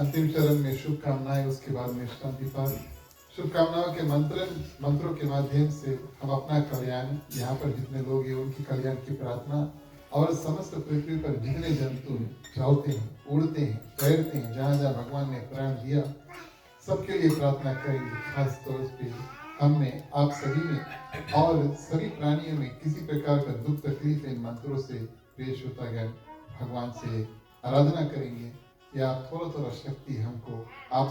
अंतिम चरण में शुभकामनाएं, उसके बाद में शांति पाठ। शुभकामनाओं के मंत्रों के माध्यम से हम अपना कल्याण, यहाँ पर जितने लोग हैं उनकी कल्याण की प्रार्थना और समस्त पृथ्वी पर जितने जंतु हैं, चलते हैं, उड़ते हैं, तैरते हैं, जहाँ जहाँ भगवान ने प्राण दिया सबके लिए प्रार्थना करेंगे। खास तौर पे हम में, आप सभी में और सभी प्राणियों में किसी प्रकार का दुख तकलीफ इन मंत्रों से प्रिय श्रोतागण भगवान से आराधना करेंगे। या आप थोड़ा थोड़ा शक्ति हमको, आप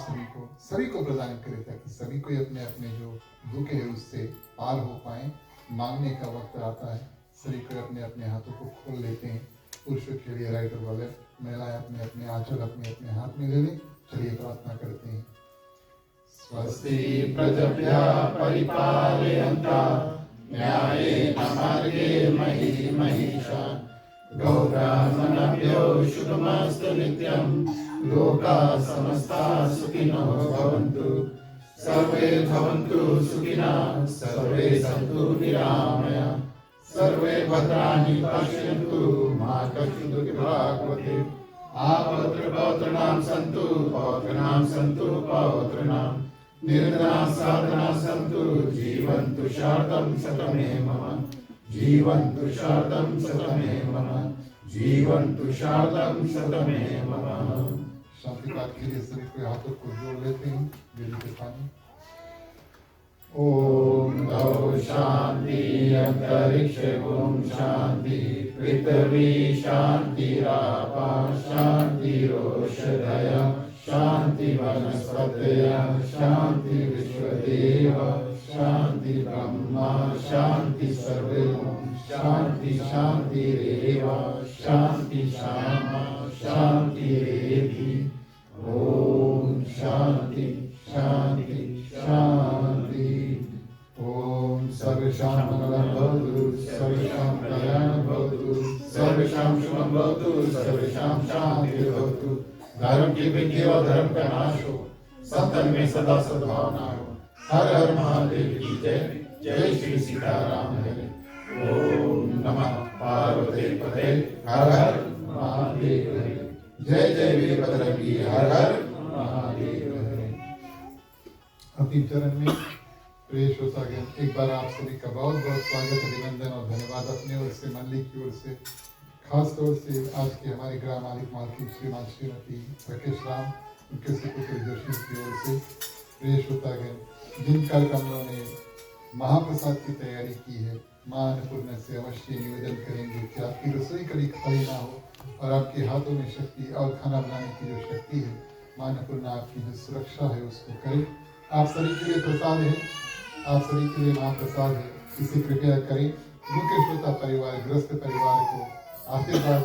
सभी को प्रदान करें, ताकि सभी को अपने अपने जो दुख है उससे पार हो पाए। मांगने का वक्त आता है, सभी को अपने अपने हाथों को खोल लेते हैं। पुरुषों के लिए राइट और लेफ्ट, महिलाएं अपने अपने आंचल अपने अपने हाथ में ले लें। चलिए प्रार्थना करते हैं। स्वस्ति प्रजभ्यः परिपालयन्तः न्यायेन मार्गेण महीं महिषाः गौब्राह्मणेभ्यो शुभमस्तु नित्यं। लोकाः समस्ताः सुखिनो भवन्तु, सर्वे भवन्तु सुखिनः, सर्वे सन्तु निरामयाः, सर्वे भद्राणि पश्यन्तु, मा कश्चित् दुःखभाग् भवेत्। आपत्रपौत्राणां सन्तु पौत्राणां सन्तु पौत्राणां, निर्धनाः साधनाः सन्तु, जीवन्तु शार्दं शतमेव मम, जीवन्तु शार्दं शतमेव मम, जीवन्तु शार्दं शतमेव मम। शांति पाठ के लिए सभी को हाथों को जोड़ लेते हैं बेली के पानी। ओम द्यौ शांति अंतरिक्षे ओम शांति, पृथ्वी शांतिरापा शांतिरोषधयः, शांति वनस्पतयः, शांति विश्वदेव, शांति ब्रह्मा, शांति सर्वे, शांति शांतिरेव, शांति श्यामा शांतिरेधि। ओम शांति शांति शांति। ओम सर्वेषां मंगलं भवतु, सर्वेषां कल्याणं भवतु, सर्वेषां शुभं भवतु, सर्वेषां शान्तिर्भवतु। धर्म की वृद्धि और धर्म का नाश हो, संतन में सदा सद्भावना हो। हर हर महादेव की जय। जय श्री सीताराम हरे। ओम नमः पार्वती पते, हर हर महादेव हरे। जय जय वीरभद्रंगी, हर हर महादेव हरे। अंतिम चरण में प्रिय श्रोतागण, एक बार आप सभी का बहुत बहुत स्वागत, अभिनंदन और धन्यवाद अपने ओर से, मंडली की ओर से, खास तौर से आज के हमारे ग्राम मालिक मालकिन श्रीमान श्रीमती राकेश राम, उनके सुपुत्र जोशी की ओर से। प्रिय श्रोतागण, जिन कार्यक्रमों ने महाप्रसाद की तैयारी की है, मां अन्नपूर्णा से अवश्य निवेदन करेंगे कि आपकी रसोई कभी खाली ना हो और आपके हाथों में शक्ति और खाना बनाने की जो शक्ति है, मां अन्नपूर्णा आपकी जो सुरक्षा है उसको करे। आप सभी के लिए प्रसाद है, आप सभी के लिए महाप्रसाद है, इसे कृपया करें। मुख्य श्रोता परिवार, गृहस्थ परिवार को आशीर्वाद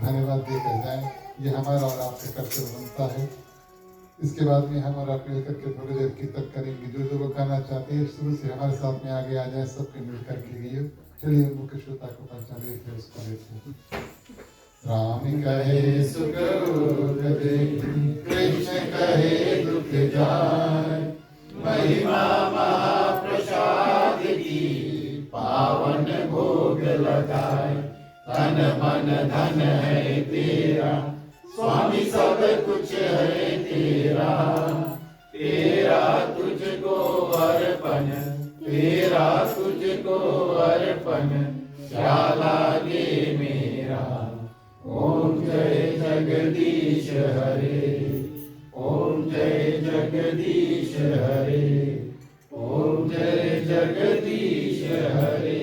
धन्यवाद देकर जाएं। ये हमारा और आपका कर्तव्य बनता है। इसके बाद में हम और आप मिलकर के थोड़ी देर कीर्तन करेंगे। जो लोग गाना चाहते हैं शुरू से हमारे साथ में आगे आ जाए, सबके मिलकर के लिए। चलिए मुख्य श्रोता को पंचामृत है उसको लेते हैं। राम कहे सुख दे, कृष्ण कहे दुख जाए, महिमा महाप्रसाद की पावन भोग लगाए। तन मन धन है तेरा, स्वामी सब कुछ है तेरा, तेरा तुझको अर्पण, तेरा तुझको अर्पण, क्या लागे मेरा। ओम जय जगदीश हरे, ओम जय जगदीश हरे, ओम जय जगदीश हरे।